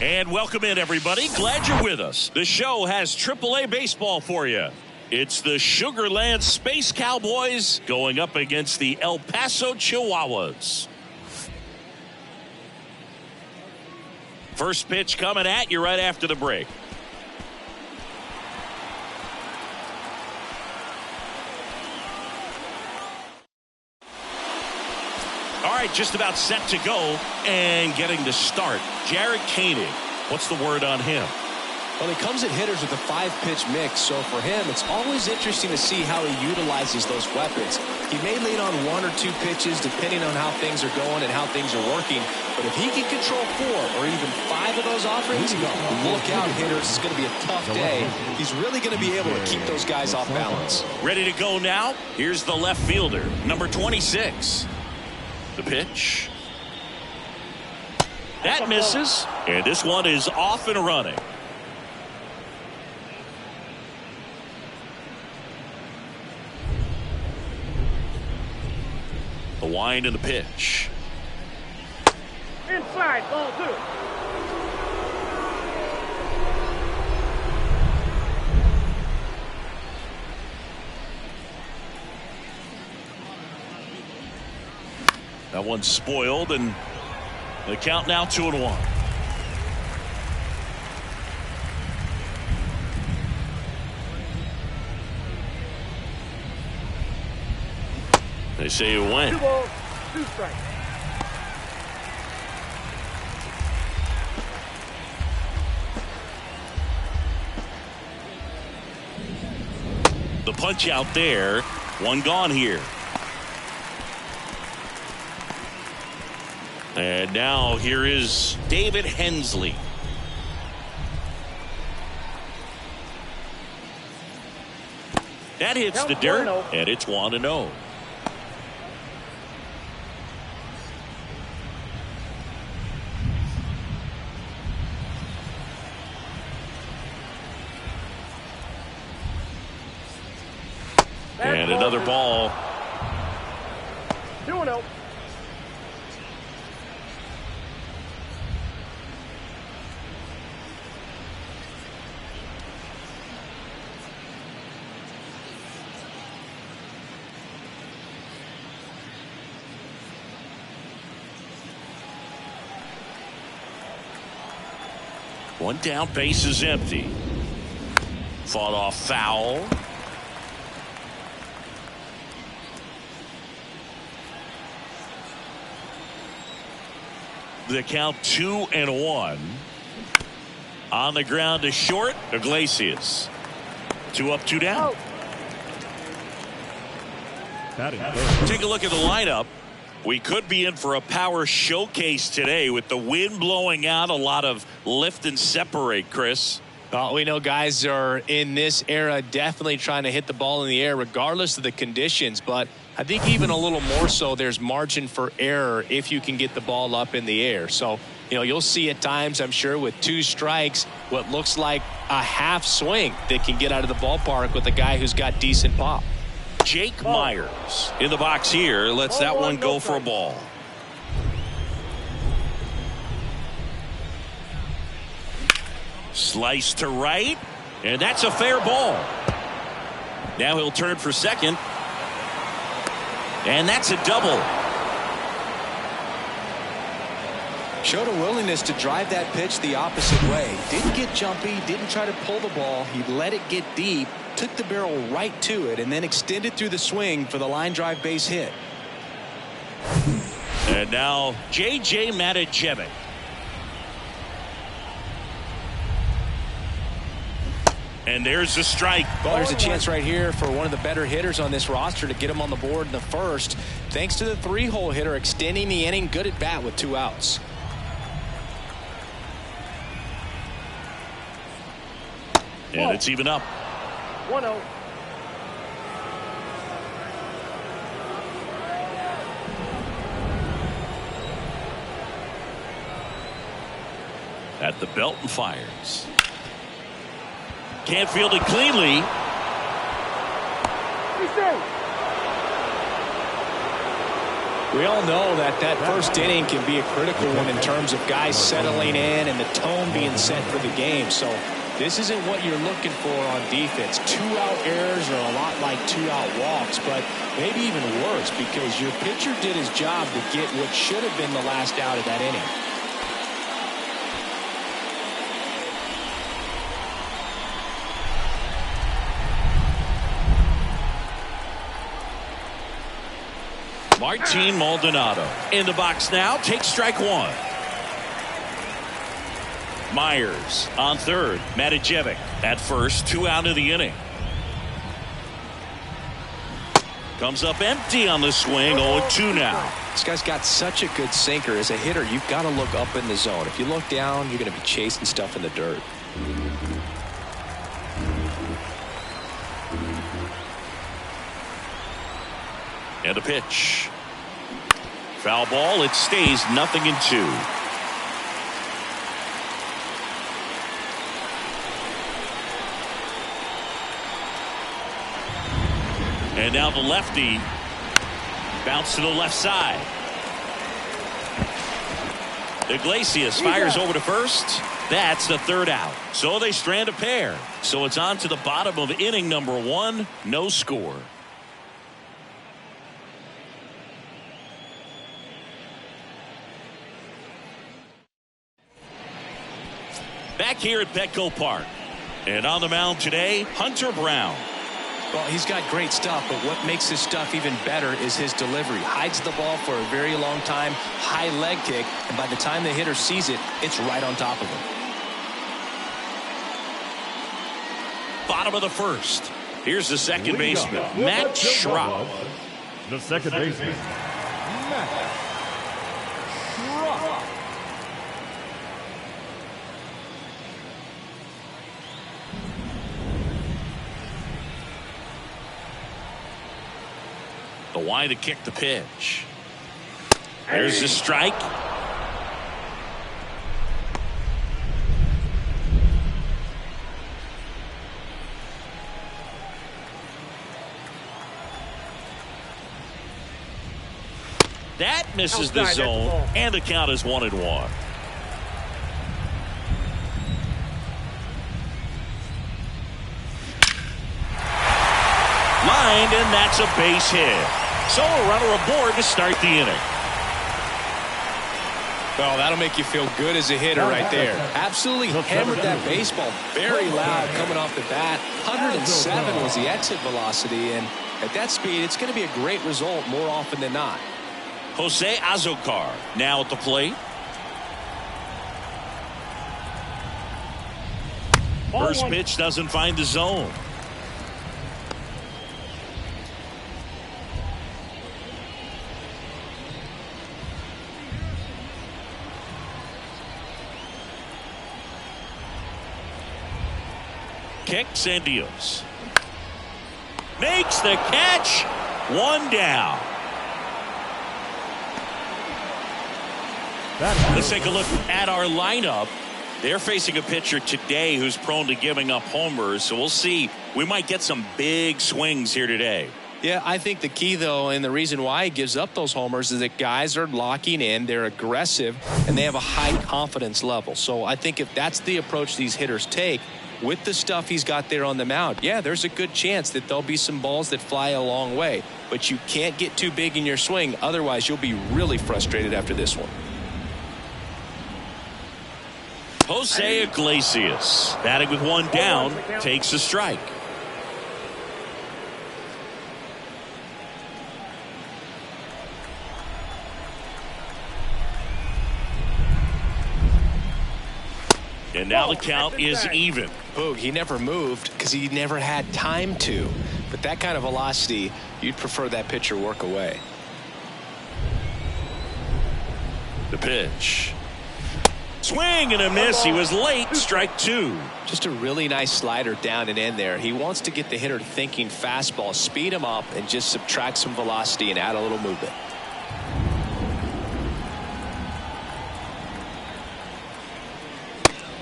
And welcome in, everybody. Glad you're with us. The show has AAA baseball for you. It's the Sugar Land Space Cowboys going up against the El Paso Chihuahuas. First pitch coming at you right after the break. All right, just about set to go and getting the start. Jared Koenig, what's the word on him? Well, he comes at hitters with a 5-pitch mix, so for him, it's always interesting to see how he utilizes those weapons. He may lean on 1 or 2 pitches depending on how things are going and how things are working, but if he can control 4 or even 5 of those offerings, look out, hitters. It's going to be a tough day. He's really going to be able to keep those guys off balance. Ready to go now? Here's the left fielder, number 26. The pitch. That misses, and this one is off and running. The wind and the pitch. Inside, ball 2. That one's spoiled, and the count now 2-1. They say it went. 2 balls, 2 strikes. The punch out there. 1 gone here. And now here is David Hensley. That hits the dirt, and it's 1-0. And another ball. 2-0. One down, base is empty. Fought off foul. The count 2-1. On the ground to short, Iglesias. 2 up, 2 down. Take a look at the lineup. We could be in for a power showcase today with the wind blowing out, a lot of lift and separate, Chris. We know guys are in this era definitely trying to hit the ball in the air regardless of the conditions, but I think even a little more so there's margin for error if you can get the ball up in the air. So, you'll see at times, I'm sure, with 2 strikes, what looks like a half swing that can get out of the ballpark with a guy who's got decent pop. Jake Myers in the box here lets that one go for a ball. Slice to right, and that's a fair ball. Now he'll turn for second, and that's a double. Showed a willingness to drive that pitch the opposite way. Didn't get jumpy, didn't try to pull the ball. He let it get deep, took the barrel right to it, and then extended through the swing for the line drive base hit. And now J.J. Matijevic. And there's the strike. Well, there's a chance right here for one of the better hitters on this roster to get him on the board in the first. Thanks to the 3-hole hitter extending the inning. Good at bat with 2 outs. And it's even up. 1-0. At the belt and fires. Can't field it cleanly. We all know that that first inning can be a critical one in terms of guys settling in and the tone being set for the game. So this isn't what you're looking for on defense. 2-out errors are a lot like 2-out walks, but maybe even worse because your pitcher did his job to get what should have been the last out of that inning. Martin Maldonado in the box now, takes strike one. Myers on third. Matijevic at first, 2 out of the inning. Comes up empty on the swing, 0-2 now. This guy's got such a good sinker. As a hitter, you've got to look up in the zone. If you look down, you're going to be chasing stuff in the dirt. And a pitch. Foul ball. It stays 0-2. And now the lefty. Bounce to the left side. Iglesias fires over to first. That's the third out. So they strand a pair. So it's on to the bottom of inning number 1. No score. Back here at Petco Park. And on the mound today, Hunter Brown. Well, he's got great stuff, but what makes his stuff even better is his delivery. Hides the ball for a very long time, high leg kick, and by the time the hitter sees it, it's right on top of him. Bottom of the first. Here's the second baseman, Matt Schropp. The second baseman, Matt Schropp. The wide to kick the pitch. There's the strike. That misses the zone, and the count is 1-1. Lined, and that's a base hit. So a runner aboard to start the inning. Well, that'll make you feel good as a hitter right there. Absolutely hammered that baseball very loud coming off the bat. 107 was the exit velocity, and at that speed, it's going to be a great result more often than not. Jose Azocar now at the plate. First pitch doesn't find the zone. Kicks and deals. Makes the catch. 1 down. Let's take a look at our lineup. They're facing a pitcher today who's prone to giving up homers, so we'll see. We might get some big swings here today. Yeah, I think the key, though, and the reason why he gives up those homers is that guys are locking in, they're aggressive, and they have a high confidence level. So I think if that's the approach these hitters take, with the stuff he's got there on the mound, yeah, there's a good chance that there'll be some balls that fly a long way. But you can't get too big in your swing, otherwise you'll be really frustrated after this one. Jose Iglesias, batting with 1 down, takes a strike. And now the count is even. Boog, he never moved because he never had time to. But that kind of velocity, you'd prefer that pitcher work away. The pitch. Swing and a miss. He was late. Strike 2. Just a really nice slider down and in there. He wants to get the hitter thinking fastball, speed him up, and just subtract some velocity and add a little movement.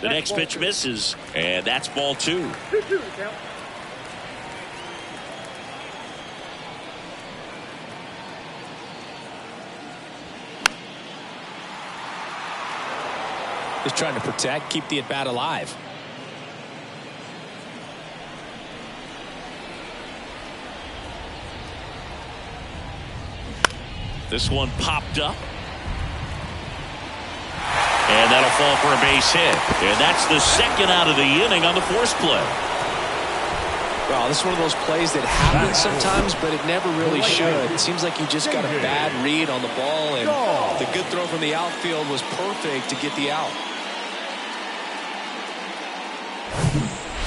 The next pitch misses, and that's ball 2. 2-2 count. Just trying to protect, keep the at-bat alive. This one popped up. And that'll fall for a base hit. And that's the second out of the inning on the force play. Well, this is one of those plays that happens sometimes, but it never really should. It seems like he just got a bad read on the ball, and the good throw from the outfield was perfect to get the out.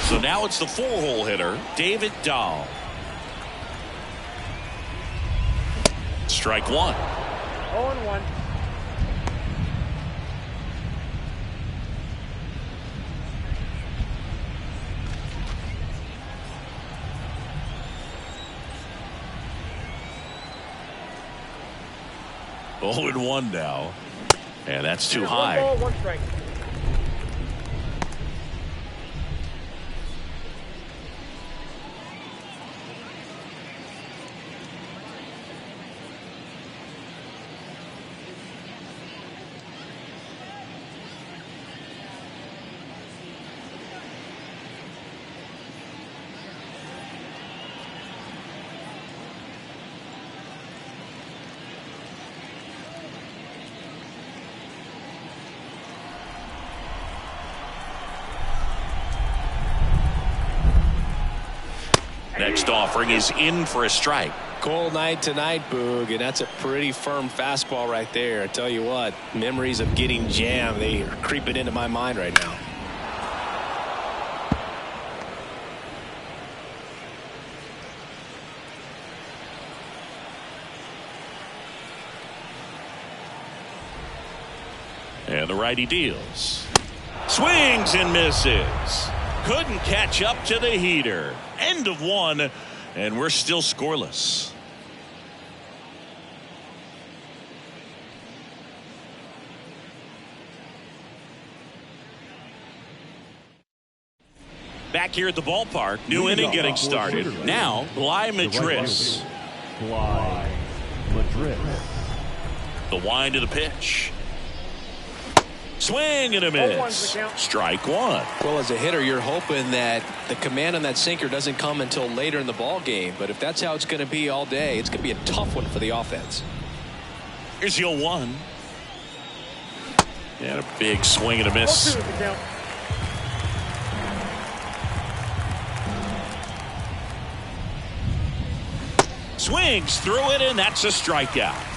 So now it's the 4-hole hitter, David Dahl. Strike one. 0-1. Oh, and 1 now. And that's too high. 1 ball, 1 strike. Next offering is in for a strike. Cold night tonight, Boog, and that's a pretty firm fastball right there. I tell you what, memories of getting jammed, they are creeping into my mind right now. And the righty deals. Swings and misses. Couldn't catch up to the heater. End of 1, and we're still scoreless. Back here at the ballpark, new inning getting started. Now, Bly Madris. Bly Madris. The wind of the pitch. Swing and a miss. Strike one. Well, as a hitter, you're hoping that the command on that sinker doesn't come until later in the ball game. But if that's how it's going to be all day, it's going to be a tough one for the offense. Here's the 0-1. And a big swing and a miss. Swings through it, and that's a strikeout.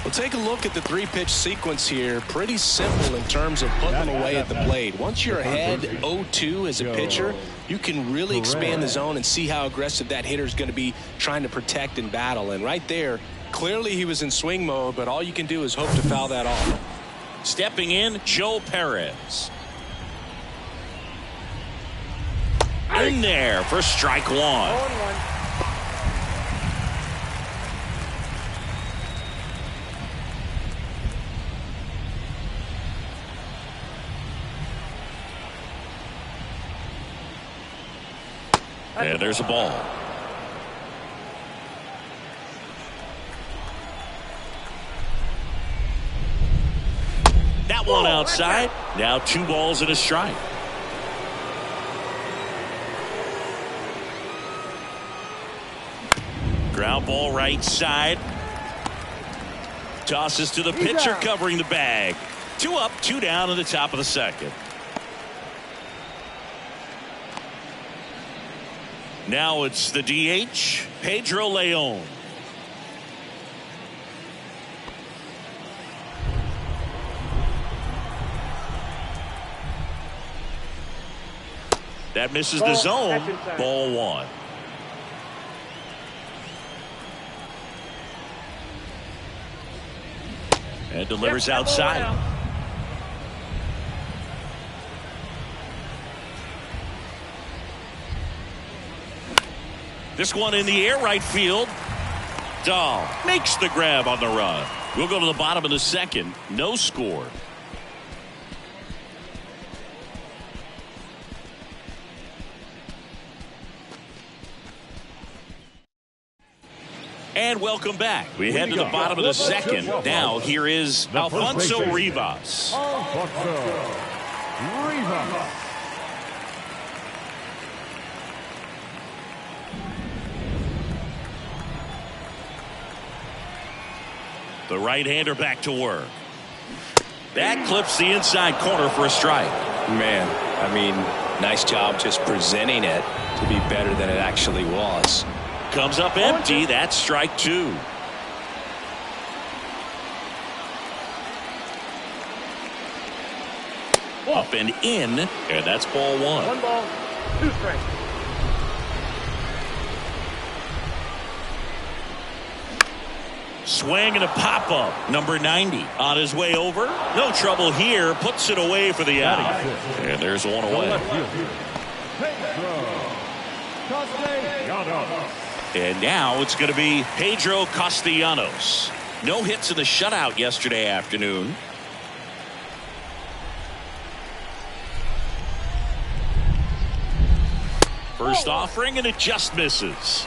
Well, take a look at the 3-pitch sequence here. Pretty simple in terms of putting them away at the plate. Once you're ahead 0-2 as a pitcher, you can really expand the zone and see how aggressive that hitter is going to be trying to protect and battle. And right there, clearly he was in swing mode, but all you can do is hope to foul that off. Stepping in, Joe Perez. In there for strike one. 0-1. And there's a ball. That one outside. Now 2 balls and a strike. Ground ball right side. Tosses to the pitcher covering the bag. 2 up, 2 down in the top of the second. Now it's the DH, Pedro Leon. That misses the zone. Ball 1. And delivers outside. This one in the air, right field. Dahl makes the grab on the run. We'll go to the bottom of the second. No score. And welcome back. We head to the bottom of the second. Now here is Alfonso Rivas. Alfonso Rivas. The right-hander back to work. That clips the inside corner for a strike. Man, I mean, nice job just presenting it to be better than it actually was. Comes up empty. That's strike two. Up and in, and that's ball one. 1 ball, 2 strikes. Swing and a pop-up. Number 90 on his way over. No trouble here. Puts it away for the out. And there's one away. And now it's going to be Pedro Castellanos. No hits in the shutout yesterday afternoon. First offering, and it just misses.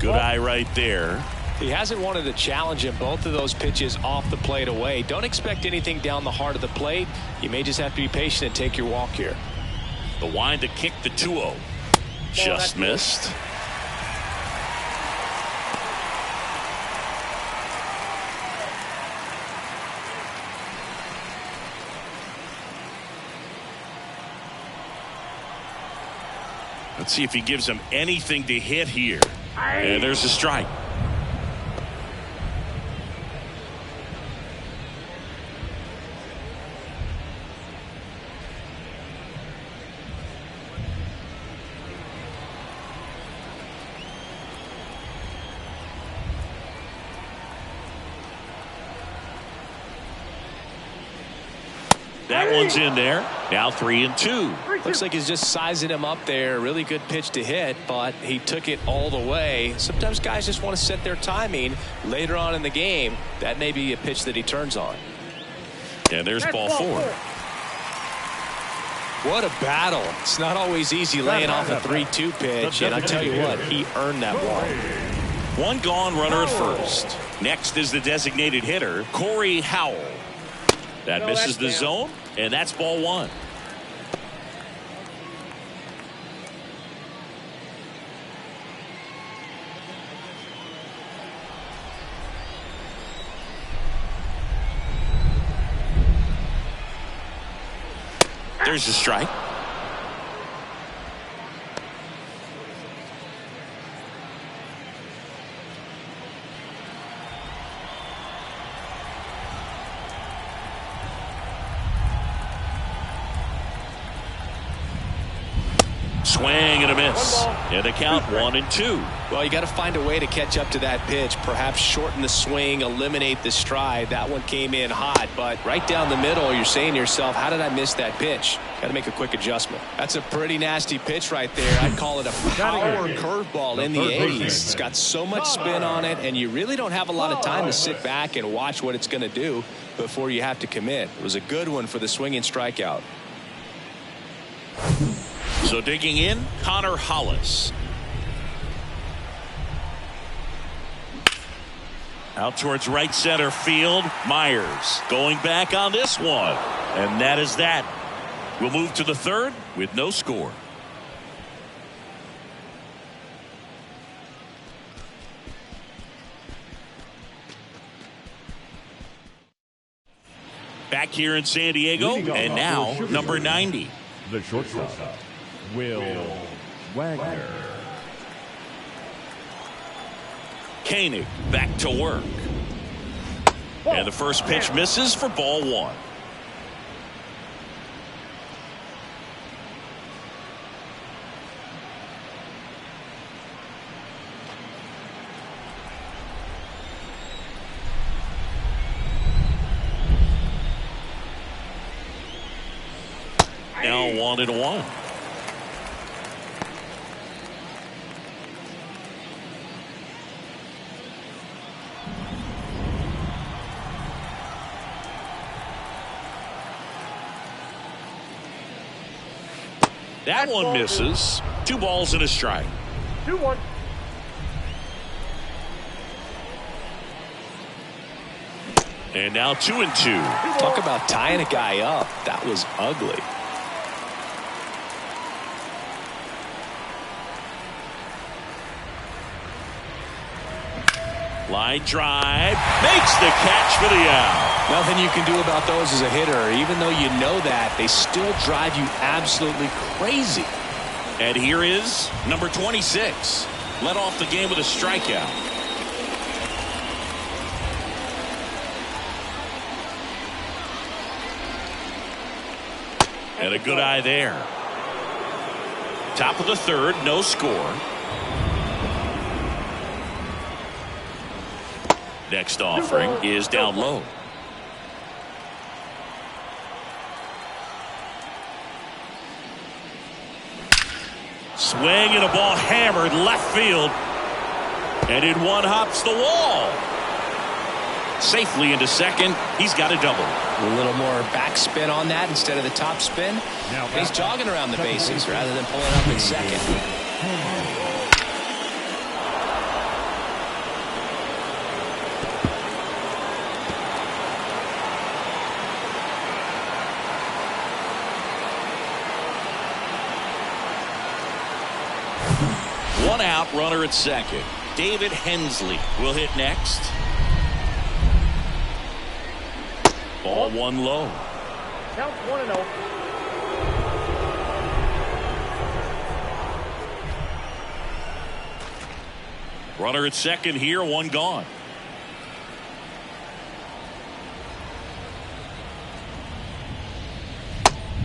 Good eye right there. He hasn't wanted to challenge him both of those pitches off the plate away. Don't expect anything down the heart of the plate. You may just have to be patient and take your walk here. The wind to kick the 2-0. Just missed. Let's see if he gives him anything to hit here. And there's a strike. That one's in there. Now 3-2. Looks like he's just sizing him up there. Really good pitch to hit, but he took it all the way. Sometimes guys just want to set their timing later on in the game. That may be a pitch that he turns on. And there's ball four. What a battle. It's not always easy laying off a 3-2 pitch, and I tell you what, he earned that one. One gone, runner at first. Next is the designated hitter, Corey Howell. That misses the zone, and that's ball one. There's a strike. Swing and a miss. And the count 1-2. Well, you got to find a way to catch up to that pitch. Perhaps shorten the swing, eliminate the stride. That one came in hot, but right down the middle, you're saying to yourself, how did I miss that pitch? Got to make a quick adjustment. That's a pretty nasty pitch right there. I'd call it a power curveball in the 80s. It's got so much spin on it, and you really don't have a lot of time to sit back and watch what it's going to do before you have to commit. It was a good one for the swinging strikeout. So digging in, Connor Hollis. Out towards right center field. Myers going back on this one. And that is that. We'll move to the third with no score. Back here in San Diego, and now number 90. The shortstop, Will Wagner. Koenig back to work. And the first pitch misses for ball one. Now 1-1. That one misses. 2 balls and a strike. 2-1. And now 2-2. Talk about tying a guy up. That was ugly. Line drive. Makes the catch for the out. Nothing you can do about those as a hitter. Even though you know that, they still drive you absolutely crazy. And here is number 26. Led off the game with a strikeout. And a good eye there. Top of the 3rd, no score. Next offering is down low. Swing and a ball hammered left field. And in one hops the wall. Safely into second. He's got a double. A little more backspin on that instead of the top spin. Now He's jogging around the bases rather than pulling up in second. One out, runner at second. David Hensley will hit next. Ball 1 low. Count 1-0. Runner at second here, 1 gone.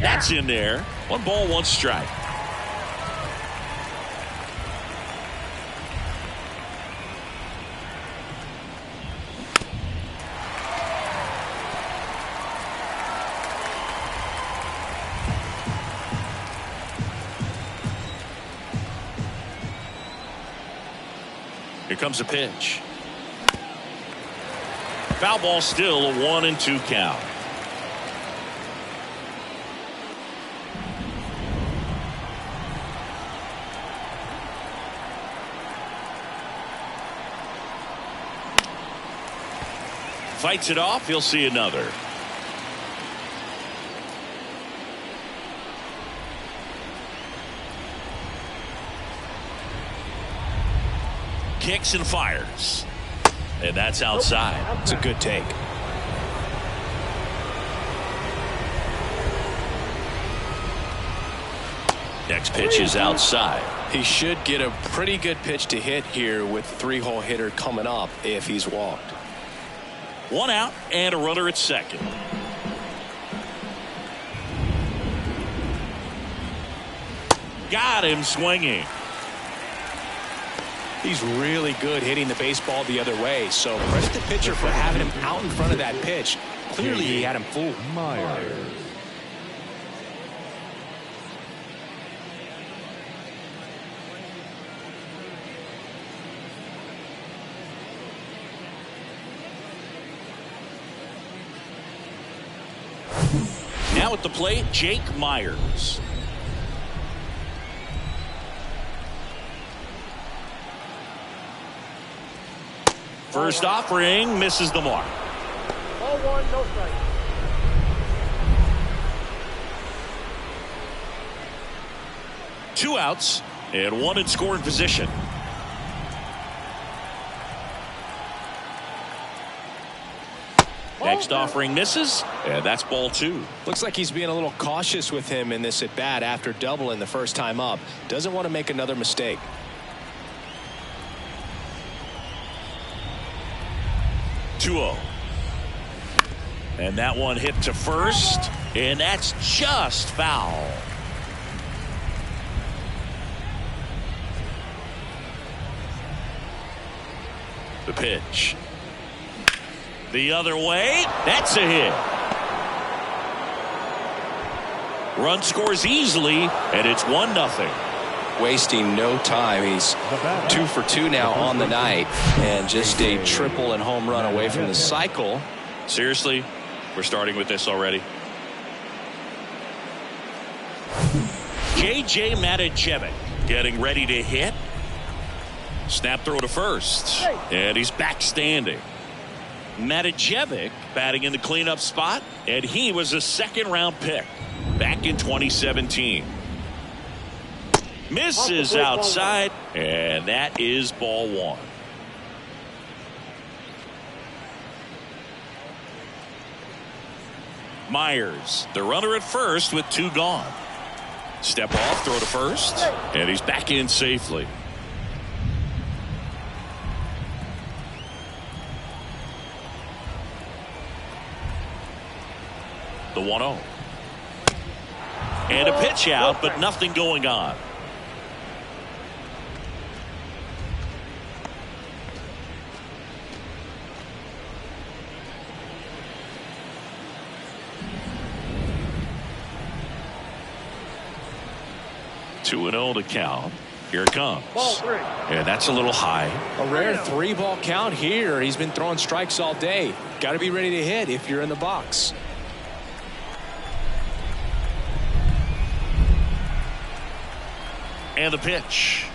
That's in there. 1 ball, 1 strike. Here comes a pitch. Foul ball, still a 1-2 count. Fights it off. He'll see another. Kicks and fires. And that's outside. It's a good take. Next pitch is outside. He should get a pretty good pitch to hit here with 3-hole hitter coming up if he's walked. 1 out and a runner at second. Got him swinging. He's really good hitting the baseball the other way, so credit the pitcher for having him out in front of that pitch. Clearly he had him fooled. Myers. Now at the plate, Jake Myers. First offering misses the mark. Ball 1, no strike. Two outs and 1 in scoring position. Next offering misses, and that's ball 2. Looks like he's being a little cautious with him in this at bat after doubling the first time up. Doesn't want to make another mistake. 2-0. And that one hit to first, and that's just foul. The pitch. The other way. That's a hit. Run scores easily, and it's 1-0. Wasting no time. He's 2 for 2 now on the night, and just a triple and home run away from the cycle. Seriously, we're starting with this already. J.J. Matijevic getting ready to hit. Snap throw to first. And he's back standing. Matijevic batting in the cleanup spot. And he was a second-round pick back in 2017. Misses outside. And that is ball one. Myers, the runner at first with two gone. Step off, throw to first, and he's back in safely. The 1-0. And a pitch out, but nothing going on. Two and 0 to count. Here it comes. And that's a little high. A rare 3-ball count here. He's been throwing strikes all day. Got to be ready to hit if you're in the box. And the pitch.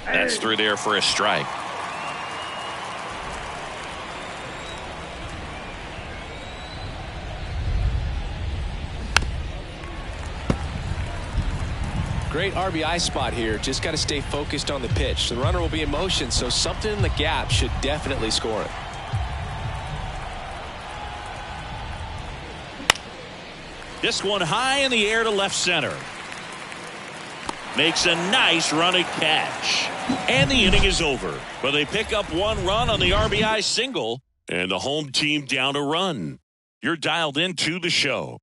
That's through there for a strike. Great RBI spot here. Just got to stay focused on the pitch. The runner will be in motion, so something in the gap should definitely score it. This one high in the air to left center. Makes a nice running catch. And the inning is over. But they pick up one run on the RBI single. And the home team down a run. You're dialed into the show.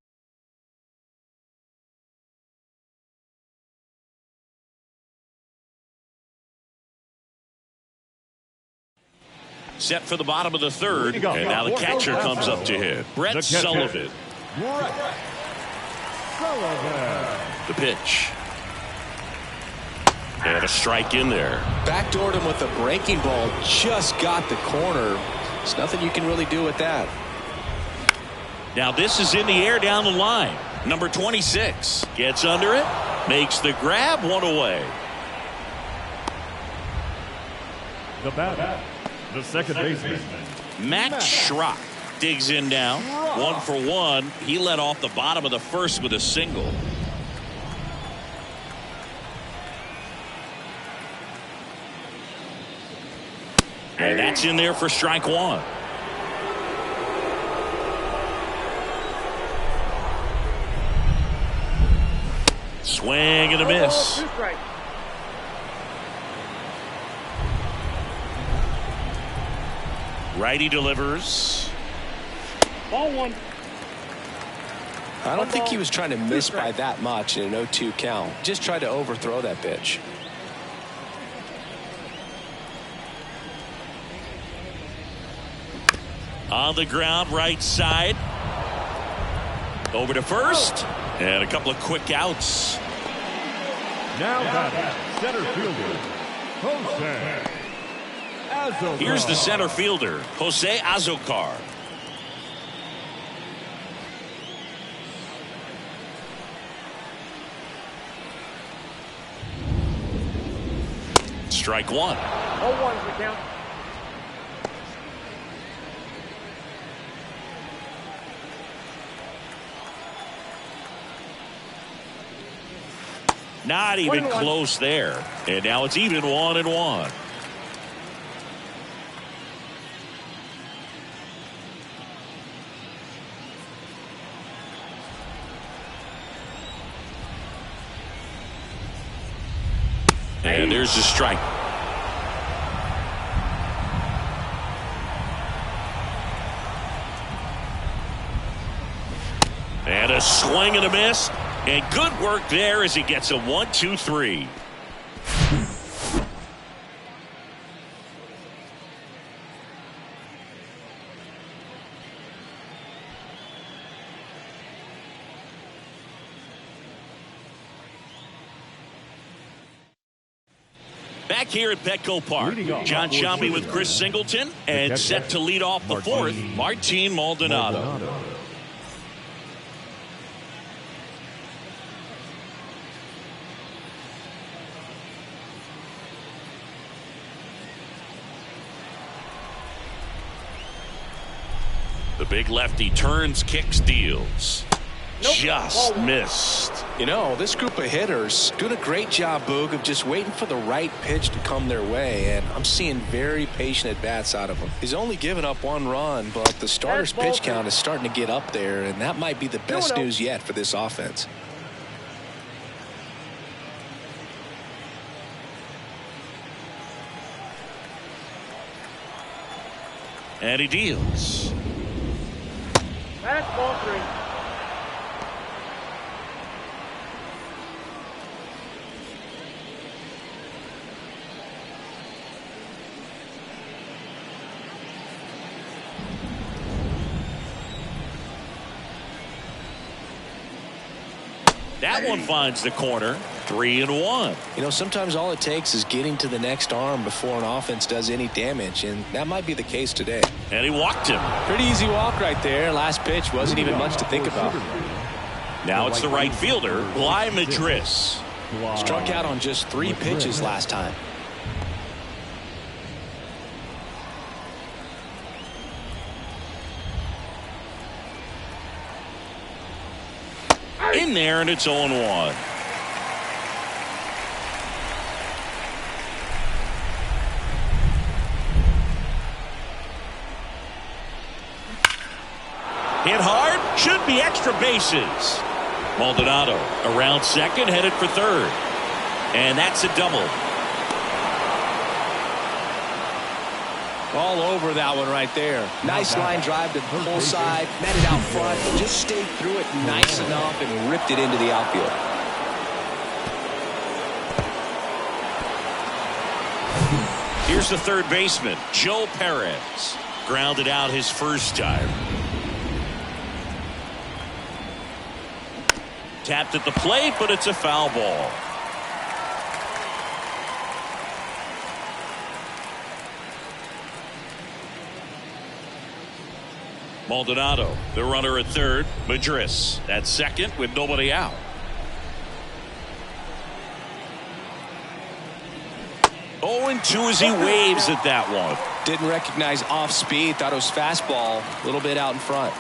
Set for the bottom of the third. And now the catcher comes up to hit. Brett Sullivan. The pitch. And a strike in there. Backdoored him with a breaking ball. Just got the corner. There's nothing you can really do with that. Now this is in the air down the line. Number 26 gets under it. Makes the grab, one away. The batter, the second baseman, Max Schrock digs in now. 1 for 1. He led off the bottom of the first with a single. And that's in there for strike one. Swing and a miss. Righty delivers. Ball one. I don't think he was trying to miss by that much in an 0-2 count. Just tried to overthrow that pitch. On the ground, right side. Over to first. And a couple of quick outs. now batting, center fielder, Jose Azocar. Here's the center fielder, Jose Azocar. Strike one. 0-1's the count. Not even close there. And now it's even 1-1. And there's the strike. And a swing and a miss. And good work there as he gets a 1-2-3. Back here at Petco Park, John Sciambi with Chris Singleton, and set to lead off the fourth, Martin Maldonado. The big lefty turns, kicks, deals. Just missed. You know, this group of hitters doing a great job, Boog, of just waiting for the right pitch to come their way, and I'm seeing very patient at-bats out of them. He's only given up 1 run, but the starter's pitch count is starting to get up there, and that might be the best news yet for this offense. And he deals. That's ball 3. That one finds the corner. 3-1. You know, sometimes all it takes is getting to the next arm before an offense does any damage, and that might be the case today. And he walked him. Pretty easy walk right there. Last pitch wasn't even much to think about. Now it's the right fielder, Bly Madris. Struck out on just 3 pitches last time. In there, and it's 0-1. Hit hard, should be extra bases. Maldonado around second, headed for third. And that's a double. All over that one right there. Nice line drive to the pull side, met it out front, just stayed through it nice enough and ripped it into the outfield. Here's the third baseman, Joe Perez. Grounded out his first time. Tapped at the plate, but it's a foul ball. Maldonado, the runner at third. Madris at second with nobody out. Oh, and 2 as he waves at that one. Didn't recognize off speed, thought it was fastball, a little bit out in front.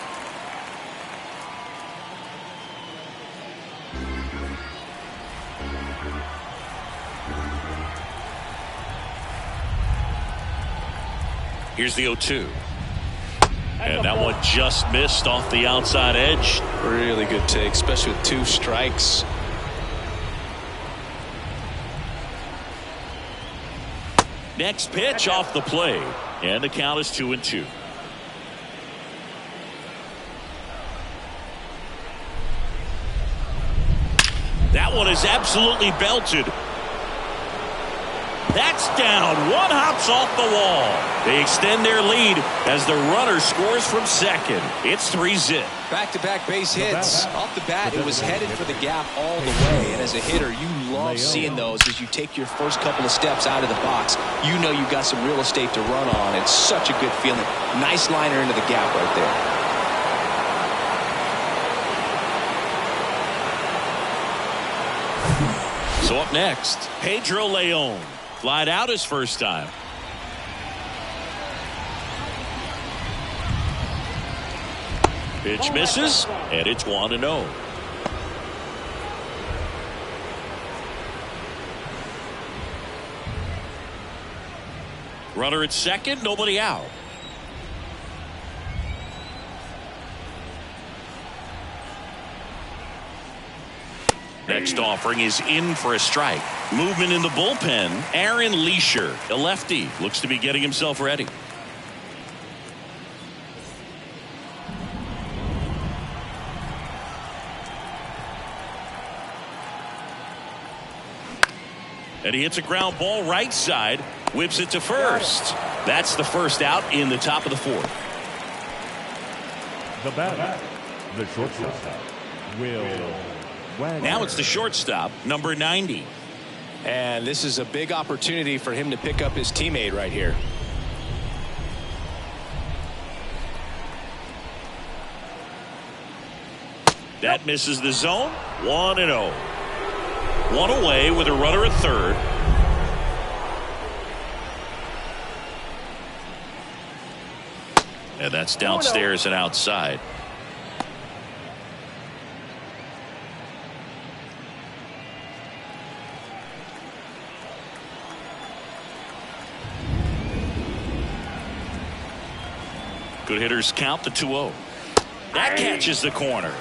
Here's the 0-2. And that one just missed off the outside edge. Really good take, especially with 2 strikes. Next pitch off the plate. And the count is 2-2. That one is absolutely belted. That's down. 1 hops off the wall. They extend their lead as the runner scores from second. It's 3-zip. Back-to-back base hits. Off the bat, it was headed for the gap all the way. And as a hitter, you love seeing those as you take your first couple of steps out of the box. You know you've got some real estate to run on. It's such a good feeling. Nice liner into the gap right there. So up next, Pedro Leon. Flied out his first time. Pitch misses, and it's 1-0. Runner at second, nobody out. Next offering is in for a strike. Movement in the bullpen. Aaron Leisure, a lefty, looks to be getting himself ready. And he hits a ground ball right side, whips it to first. That's the first out in the top of the 4th. The batter, the shortstop, Will. Now it's the shortstop, number 90. And this is a big opportunity for him to pick up his teammate right here. That misses the zone. 1-0. 1 away with a runner at third. And that's downstairs and outside. Good hitters count the 2-0. That catches the corner.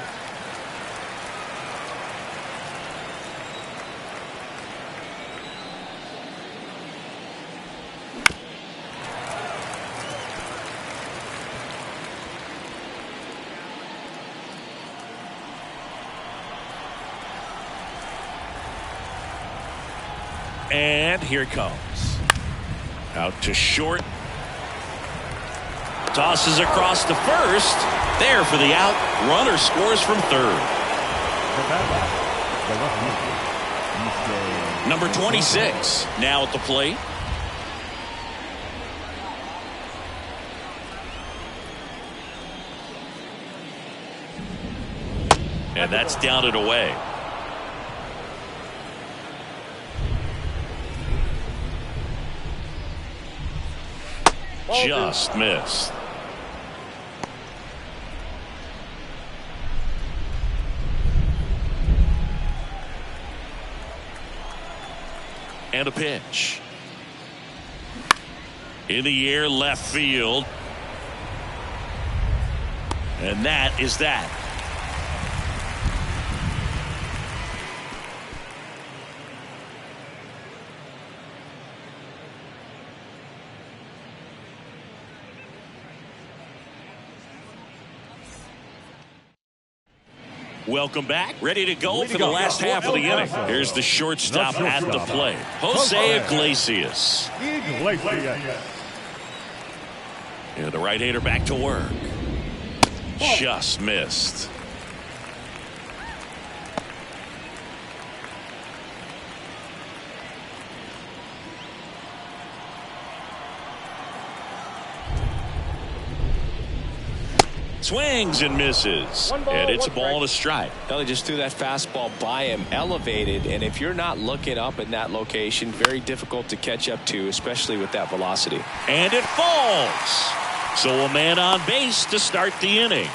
And here it comes. Out to short. Tosses across to first. There for the out. Runner scores from third. Number 26 now at the plate. And that's down and away. Just missed. And a pitch. In the air, left field. And that is that. Welcome back. Ready to go for the last half of the inning. Here's the shortstop at the plate, Jose Iglesias. And the right-hander back to work. Just missed. Swings and misses. And it's a ball and a strike. Well, they just threw that fastball by him, elevated, and if you're not looking up in that location, very difficult to catch up to, especially with that velocity. And it falls. So a man on base to start the inning.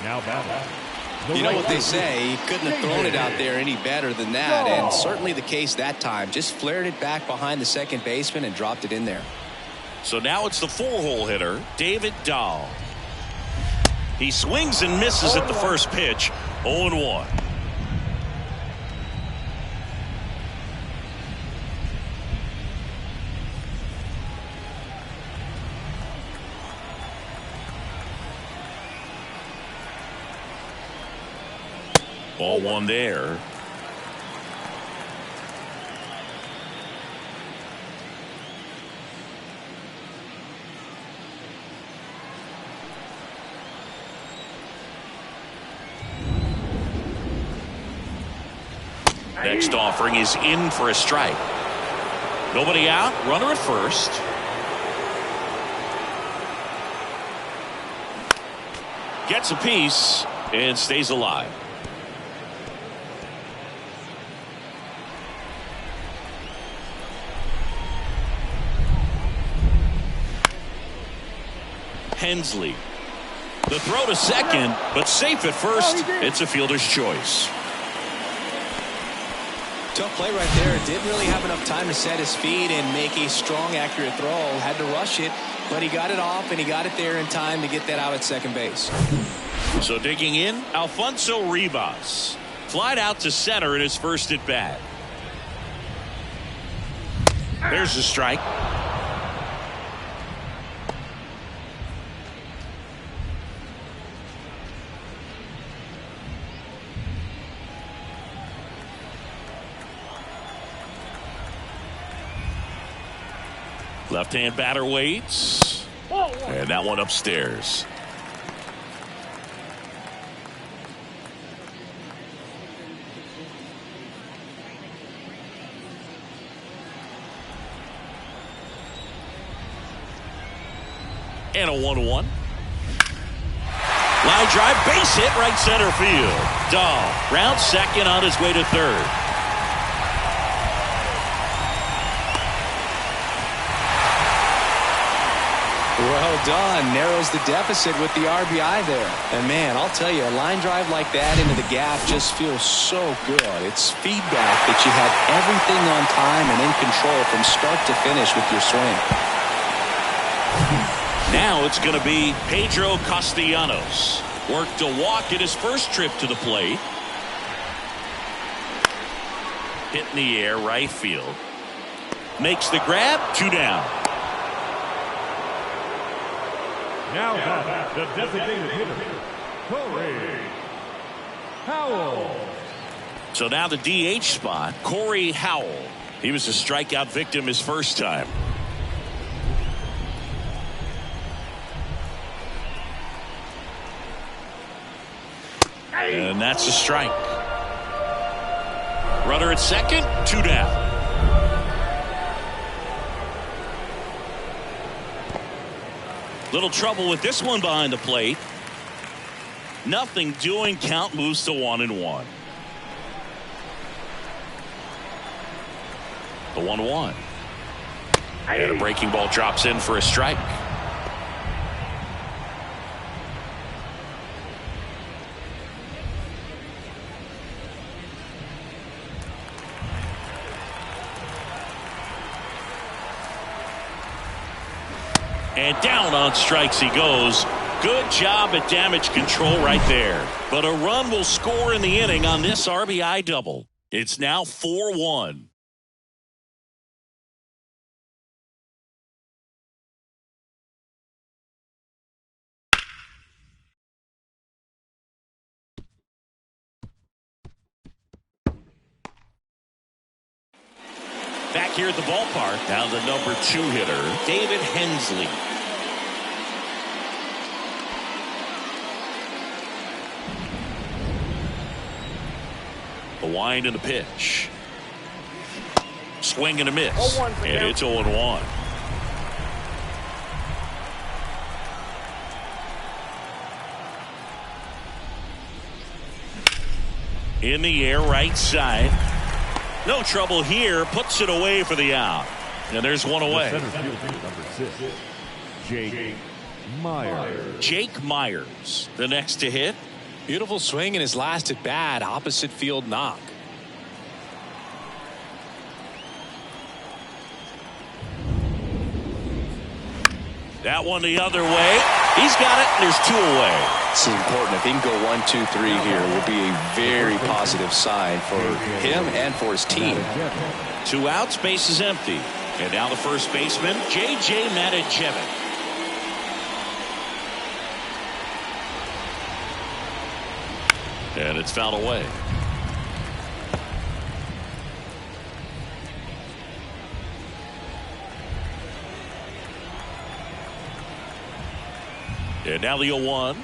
Now batting. You know what they say, he couldn't have thrown it out there any better than that, and certainly the case that time. Just flared it back behind the second baseman and dropped it in there. So now it's the 4-hole hitter, David Dahl. He swings and misses at the first pitch, 0-1. Ball one there. Next offering is in for a strike. Nobody out. Runner at first. Gets a piece and stays alive. Hensley. The throw to second, but safe at first. It's a fielder's choice. Tough play right there. Didn't really have enough time to set his feet and make a strong, accurate throw. Had to rush it, but he got it off and he got it there in time to get that out at second base. So digging in, Alfonso Rivas. Flied out to center in his first at bat. There's a strike. Left-hand batter waits. And that one upstairs. And a 1-1. Line drive, base hit, right center field. Dahl round second on his way to third. Well, done. Narrows the deficit with the RBI there. And man, I'll tell you, a line drive like that into the gap just feels so good. It's feedback that you have everything on time and in control from start to finish with your swing. Now it's going to be Pedro Castellanos. Worked a walk in his first trip to the plate. Hit in the air, right field. Makes the grab, 2 down. Now back, the designated hitter, Corey Howell. So now the DH spot, Corey Howell. He was a strikeout victim his first time. And that's a strike. Runner at second, 2 down. Little trouble with this one behind the plate. Nothing doing. Count moves to 1-1. The 1-1. And a breaking ball drops in for a strike. And down on strikes he goes. Good job at damage control right there. But a run will score in the inning on this RBI double. It's now 4-1. Back here at the ballpark, now the number 2 hitter, David Hensley. The wind and the pitch. Swing and a miss. And it's 0-1. In the air, right side. No trouble here. Puts it away for the out. And there's one away. The center fielder, number 6, Jake Myers. Jake Myers, the next to hit. Beautiful swing in his last at bat. Opposite field knock. That one the other way. He's got it. There's 2 away. It's important. If he can go 1, 2, 3 here, it will be a very positive sign for him and for his team. 2 outs, base is empty. And now the first baseman, J.J. Matijevic. And it's fouled away. And now the 0-1.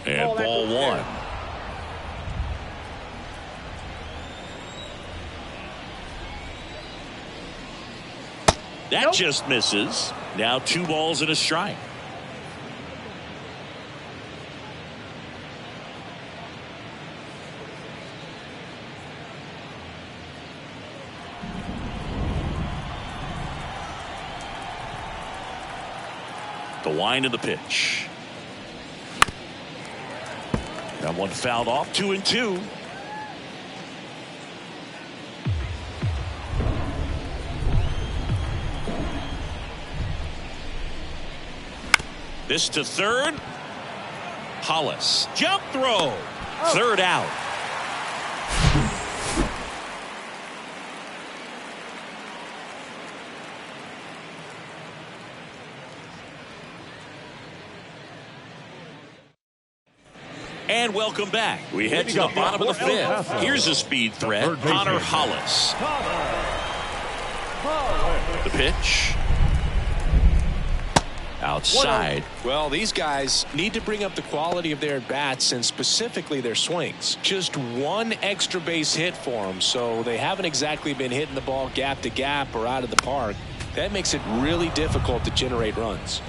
And ball 1. That just misses. Now 2 balls and a strike. The wind of the pitch. That one fouled off. 2-2. This to third. Hollis. Jump throw. Third out. And welcome back. We head to the bottom of the 5th. Here's a speed threat. Connor Hollis. The pitch. Outside. Well, these guys need to bring up the quality of their bats and specifically their swings. Just 1 extra base hit for them, so they haven't exactly been hitting the ball gap to gap or out of the park. That makes it really difficult to generate runs.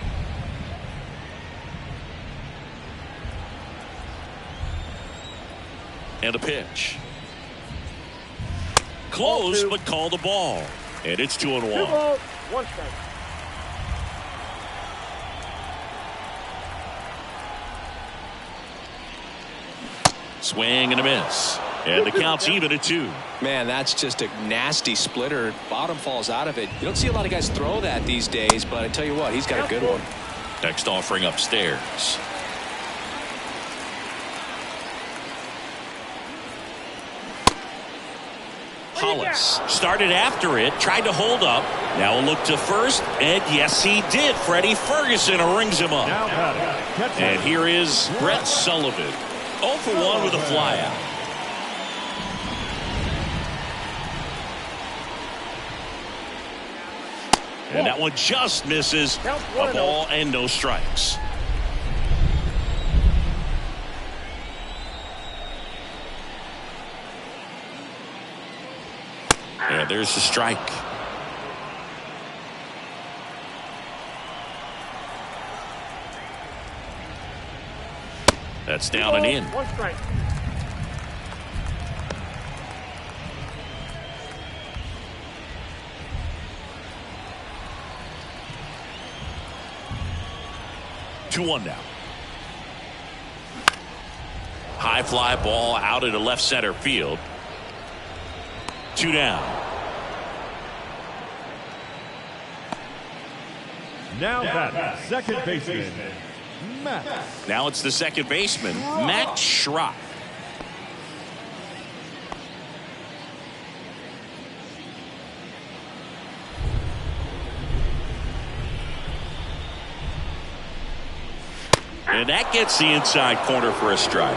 And a pitch. Close, but call the ball. And it's 2-1. 2 balls, 1 strike. Swing and a miss. And the count's even at 2. Man, that's just a nasty splitter. Bottom falls out of it. You don't see a lot of guys throw that these days, but I tell you what, he's got a good one. Next offering upstairs. Hollis started after it, tried to hold up. Now a look to first, and yes, he did. Freddie Ferguson rings him up. And here is Brett Sullivan. 0 for 1 with a flyout. And that one just misses. A ball and no strikes. And there's the strike. That's down and in. 1 strike. Two one now. High fly ball out into left center field. 2 down. Now that second baseman, Matt. Now it's the second baseman, Matt Schrock. And that gets the inside corner for a strike.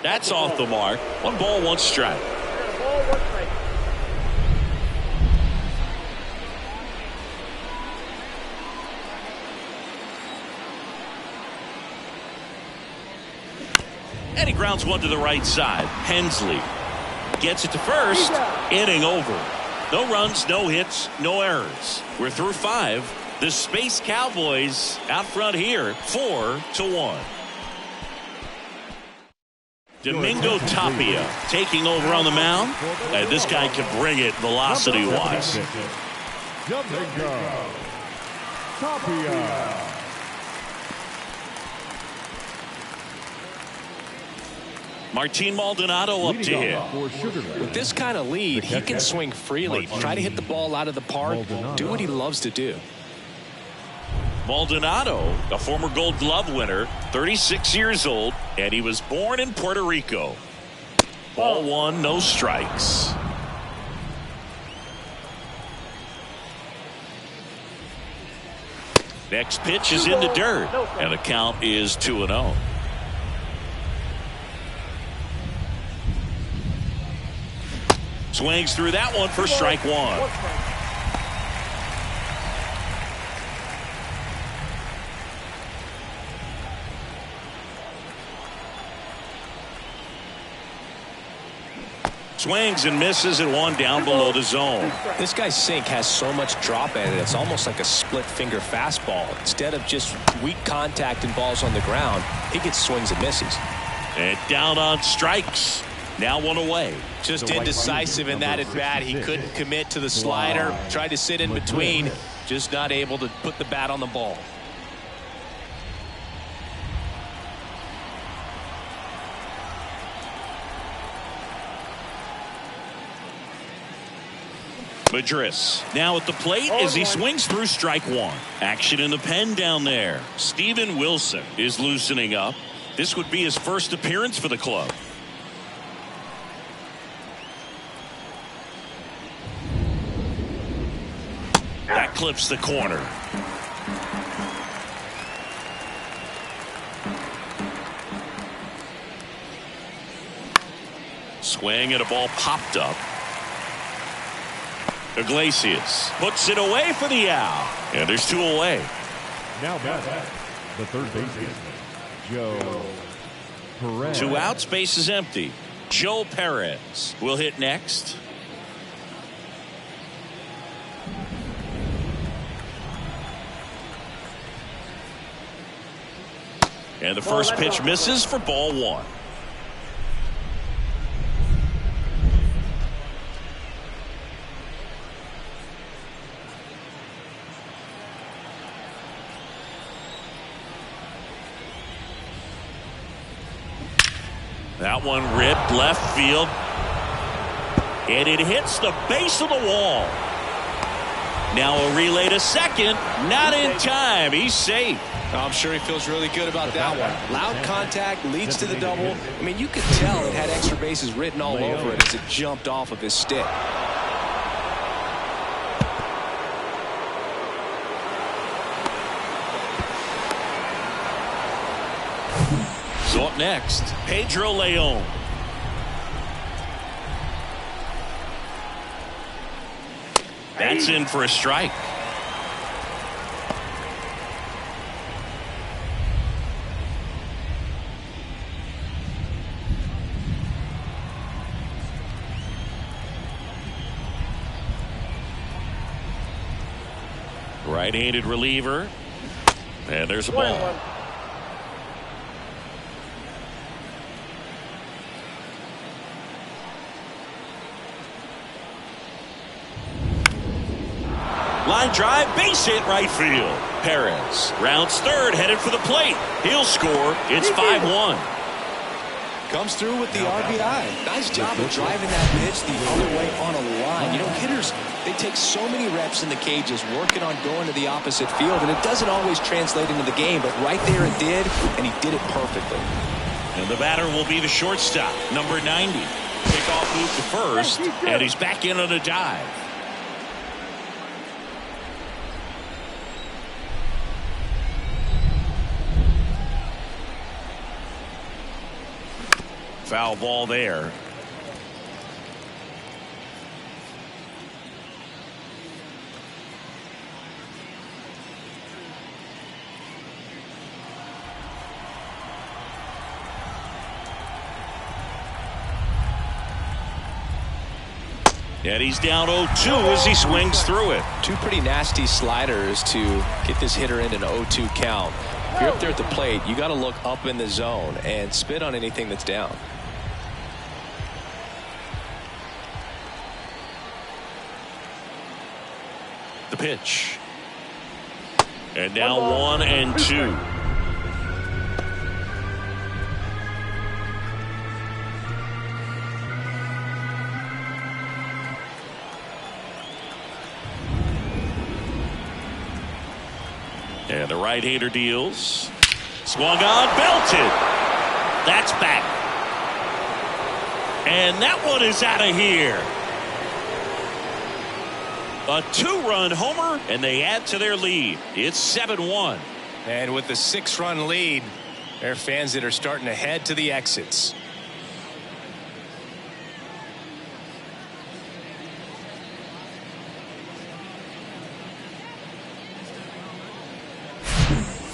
That's off the mark. 1 ball, 1 strike. Ball, 1 strike. And he grounds one to the right side. Hensley gets it to first. Inning over. No runs, no hits, no errors. We're through 5. The Space Cowboys out front here, 4-1. Domingo Tapia taking over on the mound. And this guy can bring it velocity-wise. Domingo Tapia. Martin Maldonado up to hit. With this kind of lead, he can swing freely, try to hit the ball out of the park, do what he loves to do. Maldonado, a former Gold Glove winner, 36 years old, and he was born in Puerto Rico. Ball 1, no strikes. Next pitch is in the dirt, and the count is 2-0. Swings through that one for strike 1. Swings and misses at 1 down below the zone. This guy's sink has so much drop in it. It's almost like a split finger fastball. Instead of just weak contact and balls on the ground, he gets swings and misses. And down on strikes. Now 1 away. Just indecisive in that at bat. He couldn't commit to the slider. Tried to sit in between. Just not able to put the bat on the ball. Madris now at the plate as he swings through strike 1. Action in the pen down there. Steven Wilson is loosening up. This would be his first appearance for the club. That clips the corner. Swing and a ball popped up. Iglesias puts it away for the out. And there's 2 away. Now back, the third baseman, Joe Perez. 2 out, space is empty. Joe Perez will hit next. And the first pitch misses for ball 1. That one ripped left field. And it hits the base of the wall. Now a relay to second. Not in time. He's safe. I'm sure he feels really good about that one. Loud contact leads to the double. I mean, you could tell it had extra bases written all over it as it jumped off of his stick. So up next, Pedro Leon. That's in for a strike. Right-handed reliever. And there's a ball. Line drive, base hit right field. Perez rounds third, headed for the plate. He'll score. It's 5-1. Comes through with the RBI. Nice job of driving that pitch the other way on a line. You know, hitters, they take so many reps in the cages working on going to the opposite field, and it doesn't always translate into the game, but right there it did, and he did it perfectly. And the batter will be the shortstop, number 90. Kickoff move to first, and he's back in on a dive. Foul ball there. And he's down 0-2 as he swings through it. Two pretty nasty sliders to get this hitter in an 0-2 count. If you're up there at the plate, you got to look up in the zone and spit on anything that's down. The pitch. And now 1-2. And the right-hander deals. Swung on, belted. That's back. And that one is out of here. A two-run homer, and they add to their lead. It's 7-1. And with the 6-run lead, there are fans that are starting to head to the exits.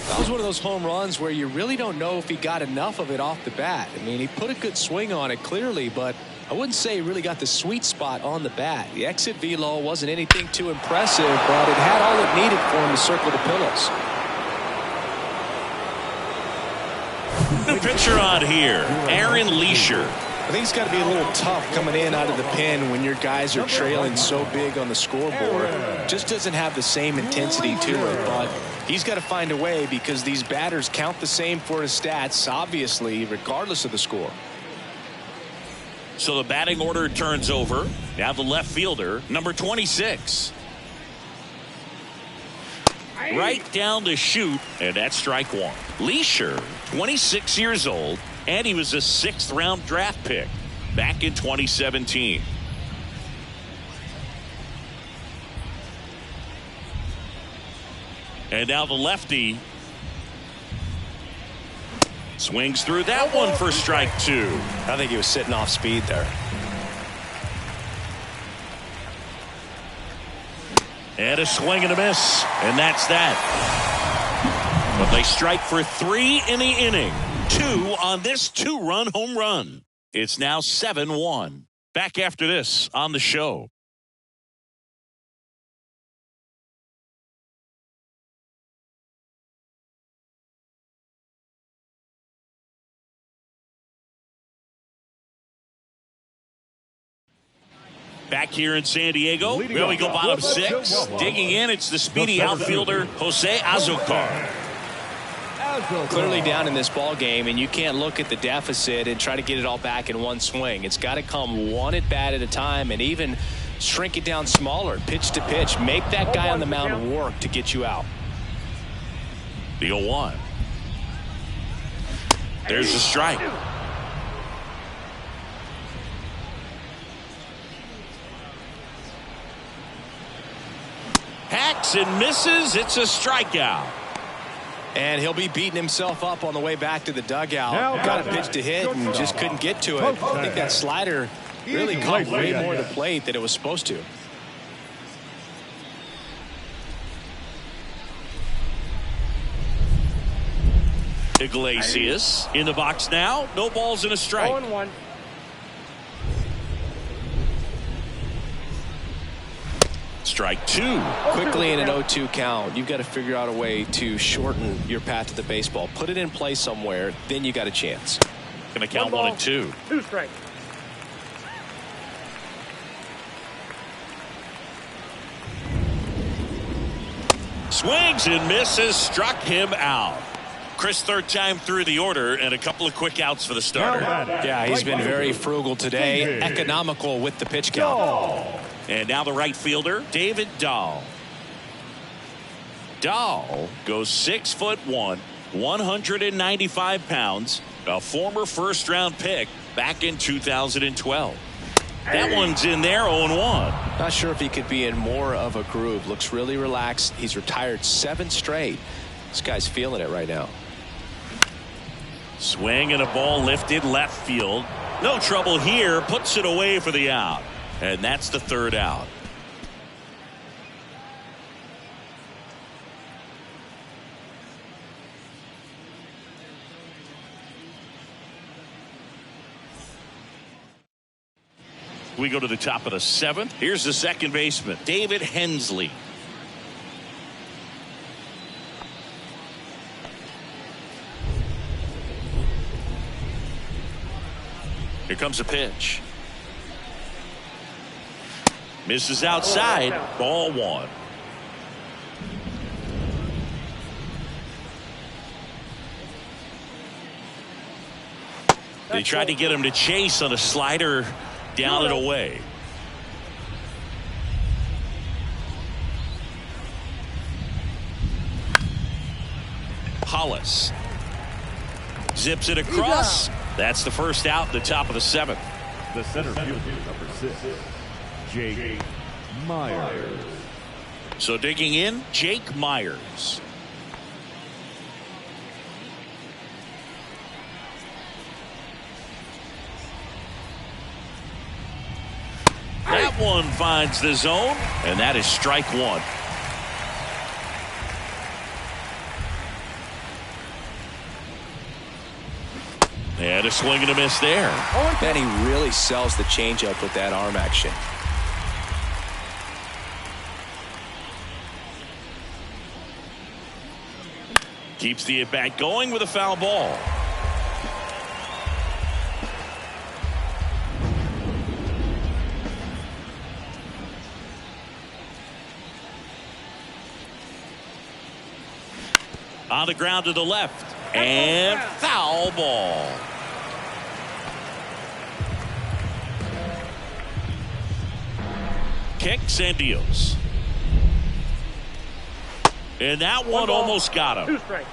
That was one of those home runs where you really don't know if he got enough of it off the bat. I mean, he put a good swing on it clearly, but I wouldn't say he really got the sweet spot on the bat. The exit velo wasn't anything too impressive, but it had all it needed for him to circle the pillows. The pitcher on here, Aaron Leisure. I think it's got to be a little tough coming in out of the pen when your guys are trailing so big on the scoreboard. Just doesn't have the same intensity to it, but he's got to find a way because these batters count the same for his stats, obviously, regardless of the score. So the batting order turns over. Now the left fielder, number 26. Right down the chute, and that's strike one. Leisure, 26 years old, and he was a 6th-round draft pick back in 2017. And now the lefty swings through that one for strike 2. I think he was sitting off speed there. And a swing and a miss, and that's that. But they strike for 3 in the inning. 2 on this 2-run home run. It's now 7-1. Back after this on the show. Back here in San Diego, we go bottom 6. Digging in, it's the speedy outfielder, Jose Azocar. Clearly down in this ball game, and you can't look at the deficit and try to get it all back in one swing. It's got to come one at bat at a time, and even shrink it down smaller, pitch to pitch. Make that guy on the mound work to get you out. The 0-1. There's the strike. Hacks and misses. It's a strikeout. And he'll be beating himself up on the way back to the dugout. Got a pitch to hit and just couldn't get to it. I think that slider really caught way more to the plate than it was supposed to. Iglesias in the box now. No balls and a strike. 0-1. Strike two. Quickly in an 0-2 count, you've got to figure out a way to shorten your path to the baseball. Put it in play somewhere, then you got a chance. Going to count 1 and 2. 2 strikes. Swings and misses. Struck him out. Chris, third time through the order, and a couple of quick outs for the starter. Yeah, he's been very frugal today. Economical with the pitch count. And now the right fielder, David Dahl. Dahl goes 6'1", 195 pounds, a former first-round pick back in 2012. That one's in there, 0-1. Not sure if he could be in more of a groove. Looks really relaxed. He's retired 7 straight. This guy's feeling it right now. Swing and a ball lifted left field. No trouble here. Puts it away for the out. And that's the third out. We go to the top of the 7th. Here's the second baseman, David Hensley. Here comes a pitch. Misses outside. Ball 1. They tried to get him to chase on a slider down and away. Hollis zips it across. That's the first out in the top of the 7th. The center fielder, number 6, Jake Myers. So digging in, Jake Myers. That one finds the zone, and that is strike 1. And a swing and a miss there. And he really sells the changeup with that arm action. Keeps the at-bat going with a foul ball. On the ground to the left. And foul ball. Kicks and deals. And that one almost got him. 2 strikes.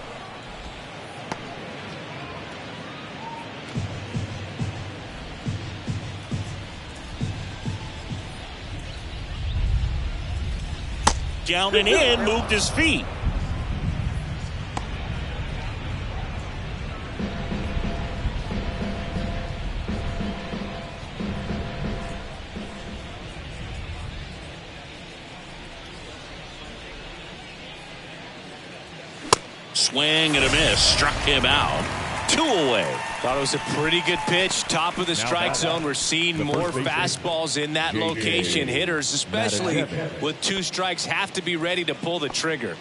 Down and in, moved his feet. Swing and a miss. Struck him out. 2 away. Thought it was a pretty good pitch. Top of the strike zone. We're seeing more fastballs in that location. Hitters, especially with 2 strikes, have to be ready to pull the trigger.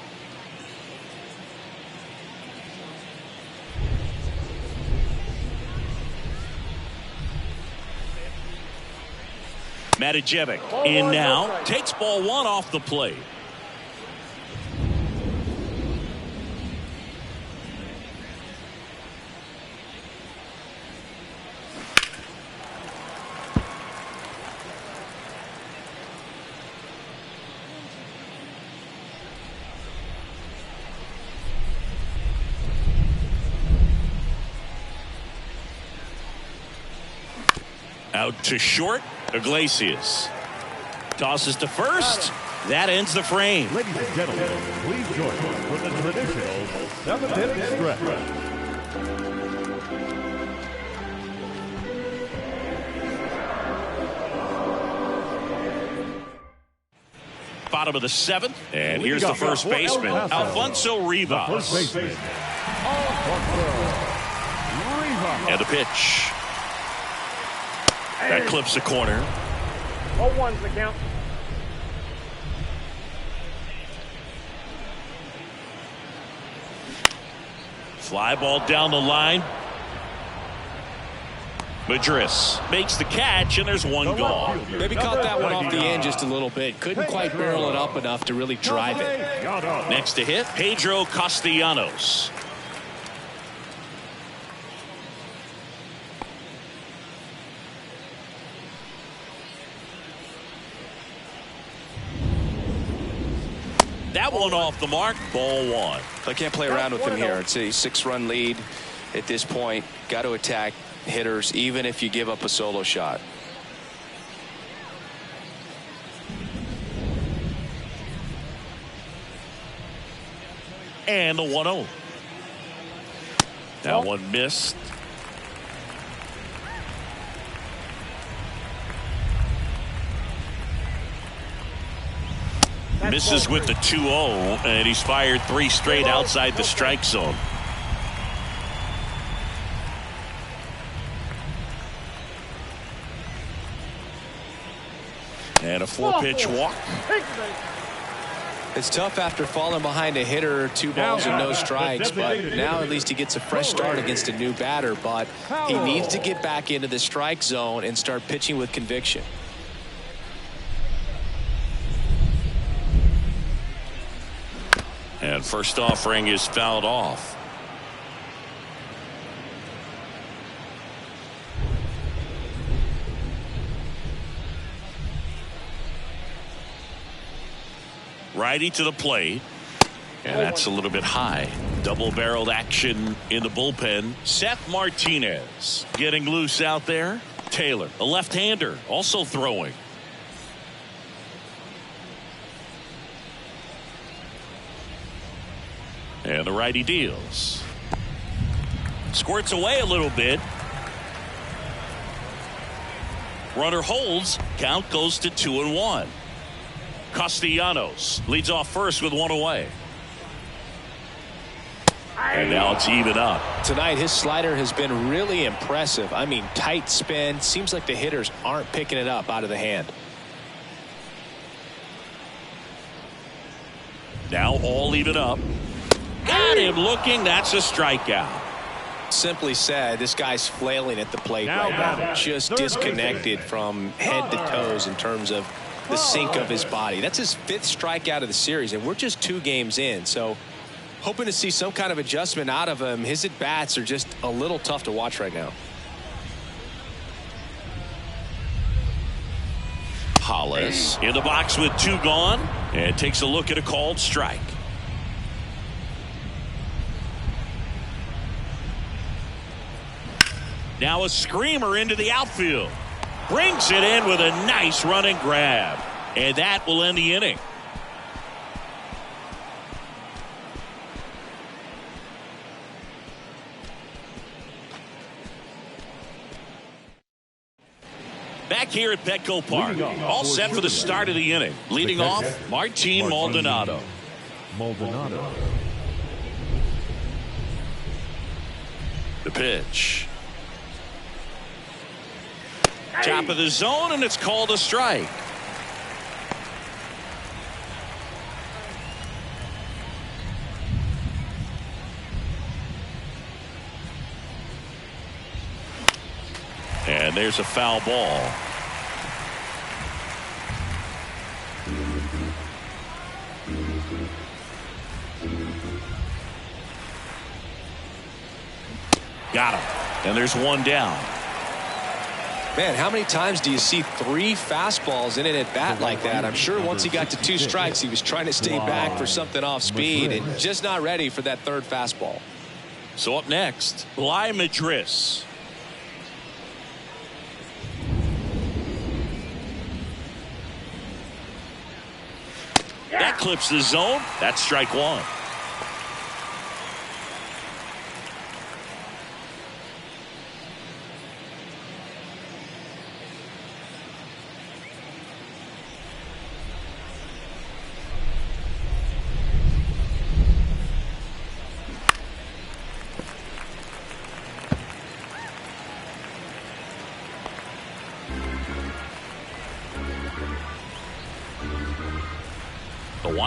Matajevic in now. Takes ball 1 off the plate. Out to short. Iglesias tosses to first. That ends the frame. Ladies and gentlemen, please join us for the traditional 7th-inning stretch. Bottom of the 7th, and here's the first baseman, Alfonso Rivas. First baseman, Alfonso Rivas. And the pitch. That clips the corner. 0-1's the count. Fly ball down the line. Madris makes the catch, and there's one gone. Maybe caught that one off the end just a little bit. Couldn't quite barrel it up enough to really drive it. Next to hit, Pedro Castellanos. That one off the mark, ball one. I can't play around with him here. It's a 6-run lead at this point. Got to attack hitters even if you give up a solo shot. And the 1-0. That one missed. Misses with the 2-0, and he's fired 3 straight outside the strike zone. And a 4-pitch walk. It's tough after falling behind a hitter, 2 balls and no strikes, but now at least he gets a fresh start against a new batter. But he needs to get back into the strike zone and start pitching with conviction. And first offering is fouled off. Righty to the plate. And that's a little bit high. Double-barreled action in the bullpen. Seth Martinez getting loose out there. Taylor, a left-hander, also throwing. And the righty deals. Squirts away a little bit. Runner holds. Count goes to 2-1. Castellanos leads off first with 1 away. And now it's even up. Tonight his slider has been really impressive. I mean, tight spin. Seems like the hitters aren't picking it up out of the hand. Now all even up. Got him looking. That's a strikeout. Simply said, this guy's flailing at the plate right now. Just disconnected from head to toes in terms of the sink of his body. That's his 5th strikeout of the series, and we're just 2 games in. So hoping to see some kind of adjustment out of him. His at-bats are just a little tough to watch right now. Hollis in the box with 2 gone, and takes a look at a called strike. Now a screamer into the outfield. Brings it in with a nice running grab. And that will end the inning. Back here at Petco Park. All set for the start of the inning. Leading off, Martin Maldonado. The pitch. Top of the zone, and it's called a strike. And there's a foul ball. Got him. And there's 1 down. Man, how many times do you see 3 fastballs in an at-bat like that? I'm sure once he got to 2 strikes, he was trying to stay back for something off speed and just not ready for that 3rd fastball. So up next, Madris. That clips the zone. That's strike one.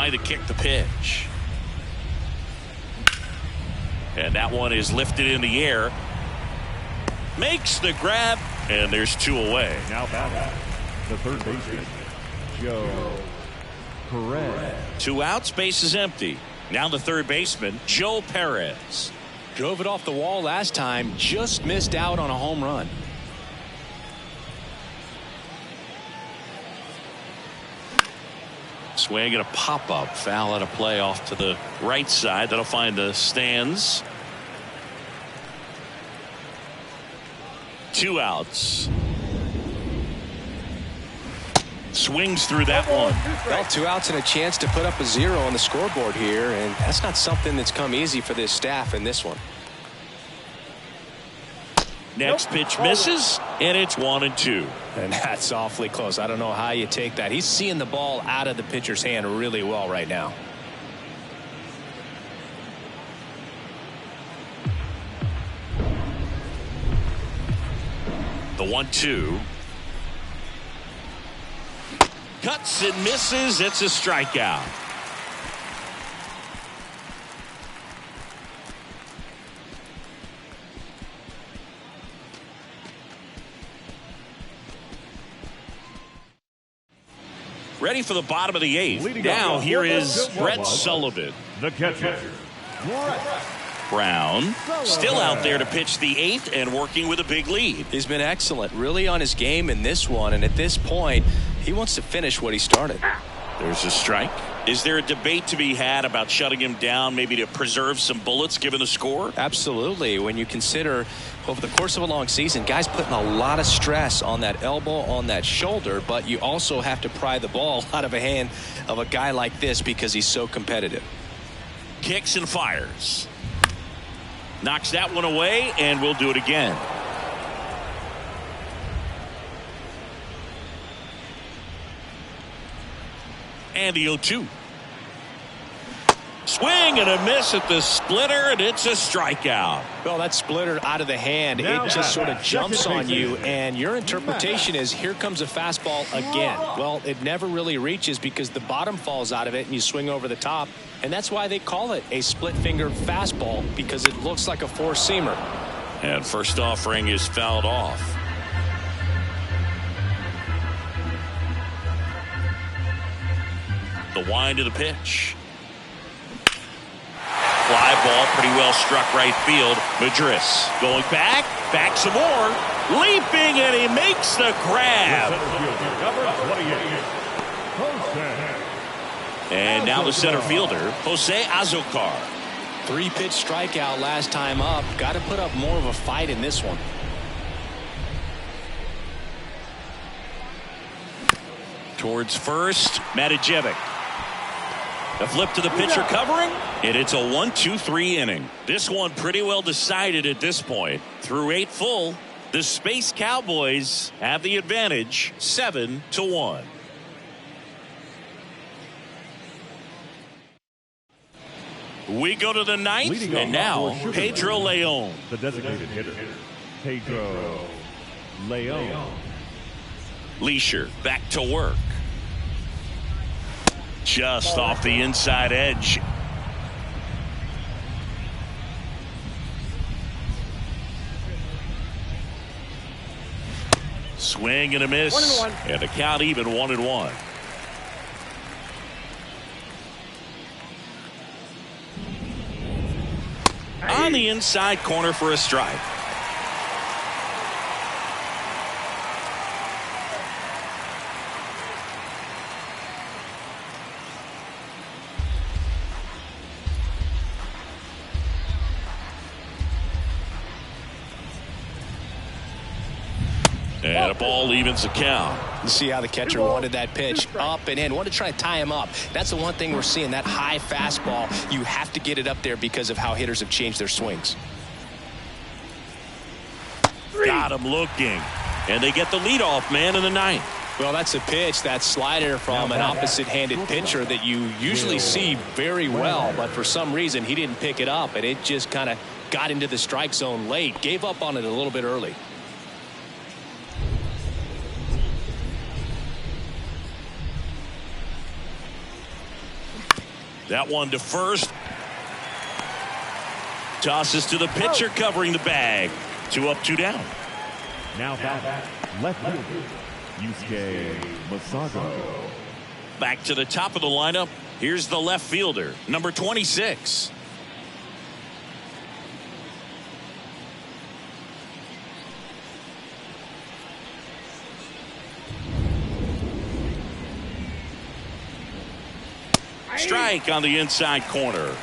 To kick the pitch. And that one is lifted in the air. Makes the grab, and there's two away. Now batting, the third baseman, Joe Perez. 2 outs, base is empty. Now the third baseman, Joe Perez. Drove it off the wall last time, just missed out on a home run. Swing and a pop-up. Foul out of play off to the right side. That'll find the stands. 2 outs. Swings through that one. Well, 2 outs and a chance to put up a 0 on the scoreboard here, and that's not something that's come easy for this staff in this one. Next pitch misses, and it's 1-2. And that's awfully close. I don't know how you take that. He's seeing the ball out of the pitcher's hand really well right now. The 1-2. Cuts and misses. It's a strikeout. Ready for the bottom of the 8th. Now here is Brett Sullivan. The catcher, Brown still out there to pitch the 8th and working with a big lead. He's been excellent, really on his game in this one, and at this point he wants to finish what he started. There's a strike. Is there a debate to be had about shutting him down, maybe to preserve some bullets given the score? Absolutely. When you consider over the course of a long season, guys putting a lot of stress on that elbow, on that shoulder, but you also have to pry the ball out of a hand of a guy like this because he's so competitive. Kicks and fires. Knocks that one away, and we'll do it again. And the 0-2. Swing and a miss at the splitter, and it's a strikeout. Well, that splitter out of the hand, it just sort of jumps on you, and your interpretation is here comes a fastball again. Well, it never really reaches because the bottom falls out of it and you swing over the top, and that's why they call it a split-fingered fastball, because it looks like a four-seamer. And first offering is fouled off. The wind of the pitch. Fly ball pretty well struck right field. Madris going back some more. Leaping, and he makes the grab. And now the center fielder, Jose Azocar. 3-pitch strikeout last time up. Got to put up more of a fight in this one. Towards first, Matajevic. The flip to the pitcher covering, and it's a 1-2-3 inning. This one pretty well decided at this point. Through 8 full, the Space Cowboys have the advantage, 7-1. We go to the 9th, and now Pedro Leon. The designated hitter, Pedro Leon. Leisure back to work. Just off the inside edge. Swing and a miss. 1-1. And the count even 1-1. On the inside corner for a strike. And a ball evens the count. You see how the catcher wanted that pitch up and in. Wanted to try to tie him up. That's the one thing we're seeing, that high fastball. You have to get it up there because of how hitters have changed their swings. Got him looking. And they get the leadoff man in the ninth. Well, that's a pitch, that slider from an opposite-handed pitcher that you usually see very well. But for some reason, he didn't pick it up. And it just kind of got into the strike zone late. Gave up on it a little bit early. That one to first. Tosses to the pitcher covering the bag. 2 up, 2 down. Now back, left fielder, Yusuke Masago. Back to the top of the lineup. Here's the left fielder, number 26. Strike on the inside corner.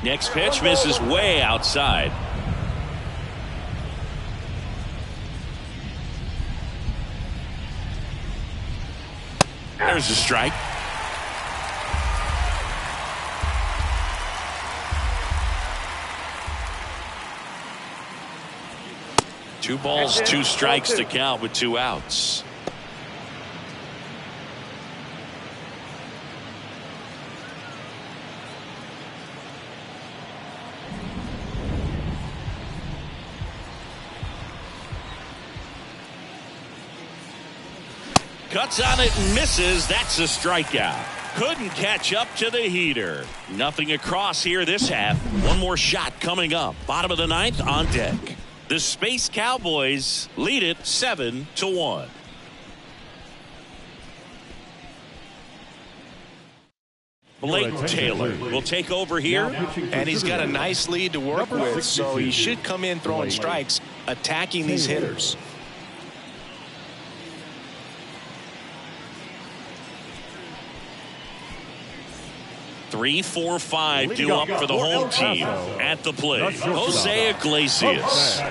Next pitch misses way outside. There's a strike. Two balls, 2 strikes to count with 2 outs. Cuts on it and misses. That's a strikeout. Couldn't catch up to the heater. Nothing across here this half. One more shot coming up. Bottom of the ninth on deck. The Space Cowboys lead it 7-1. Blake Taylor will take over here. And he's got a nice lead to work with, so he should come in throwing strikes, attacking these hitters. Three, 4, 5 due up for the home team. At the plate, Jose Iglesias.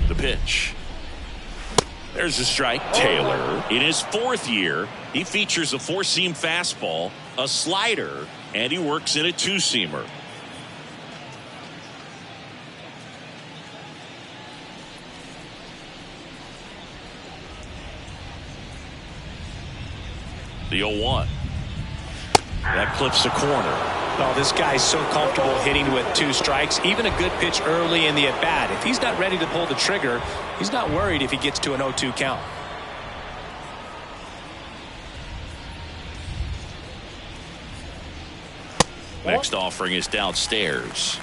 The pitch. There's a strike. Taylor, in his 4th year, he features a 4-seam fastball, a slider, and he works in a 2-seamer. The 0-1. That clips the corner. Oh, this guy's so comfortable hitting with 2 strikes. Even a good pitch early in the at-bat. If he's not ready to pull the trigger, he's not worried if he gets to an 0-2 count. Next offering is downstairs.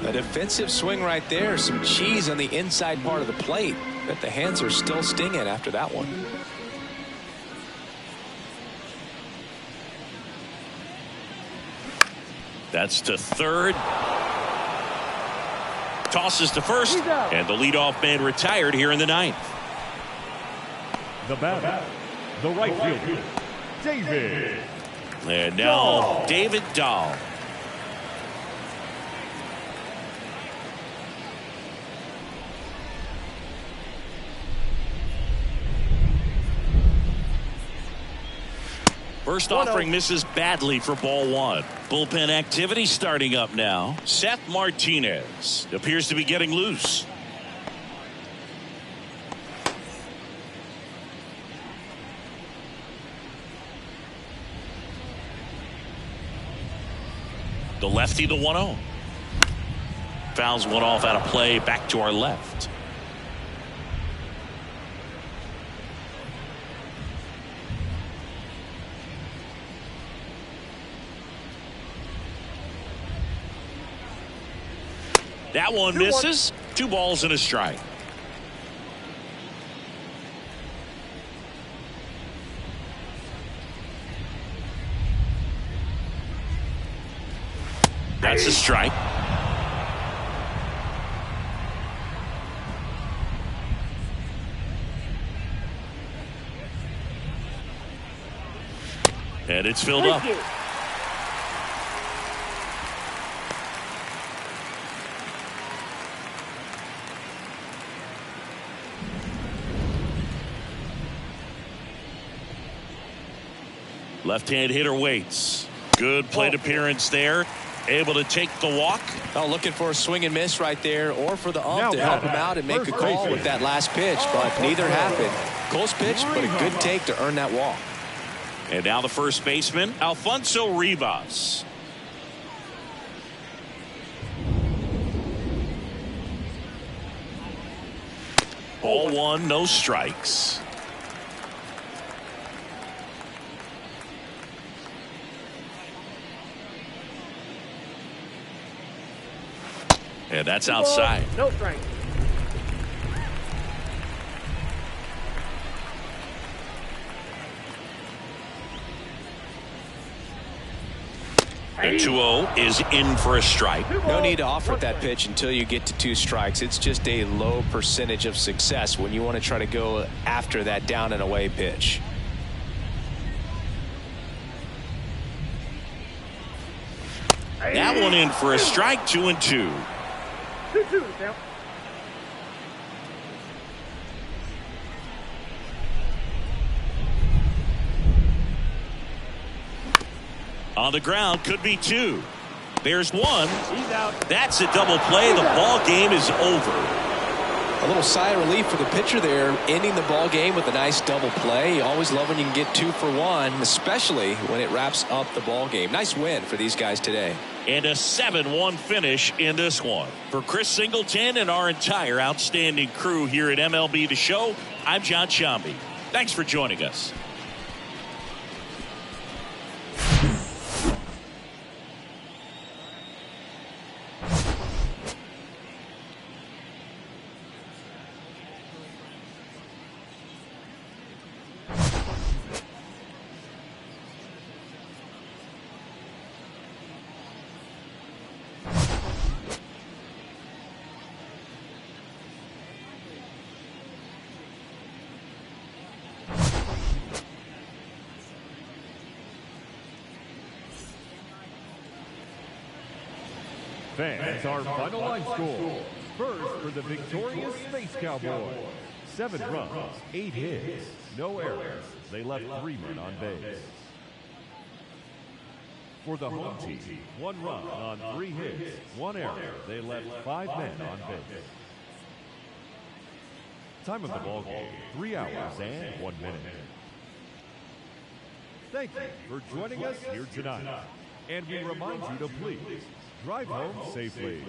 A defensive swing right there. Some cheese on the inside part of the plate. But the hands are still stinging after that one. That's to third. Tosses to first. And the leadoff man retired here in the ninth. The batter, the right fielder, David. And now David Dahl. First offering misses badly for ball 1. Bullpen activity starting up now. Seth Martinez appears to be getting loose. The lefty, the 1-0. Fouls one off out of play, back to our left. That one misses. 2 balls and a strike. That's a strike. And it's filled up. Left-hand hitter waits. Good plate appearance there. Able to take the walk. Oh, looking for a swing and miss right there, or for the ump to help him out and make a call with that last pitch, but neither happened. Close pitch, but a good take to earn that walk. And now the first baseman, Alfonso Rivas. Ball 1, no strikes. And that's outside. No strike. And 2-0 is in for a strike. No need to offer that pitch until you get to 2 strikes. It's just a low percentage of success when you want to try to go after that down and away pitch. That one in for a strike. 2-2. 2-2 now. On the ground, could be 2. There's 1. He's out. That's a double play. The ball game is over. A little sigh of relief for the pitcher there, ending the ball game with a nice double play. You always love when you can get 2 for 1, especially when it wraps up the ball game. Nice win for these guys today. And a 7-1 finish in this one. For Chris Singleton and our entire outstanding crew here at MLB The Show, I'm John Sciambi. Thanks for joining us. Fans, our final line score. First for the victorious Space Cowboys. 7 runs, 8 hits, no errors. They left 3 men on base. For the home team, 1 run on 3 hits, 1 error. They left 5 men on base. Time of the ball game, 3 hours and 1 minute. Thank you for joining us here tonight. And we remind you to please drive home safely.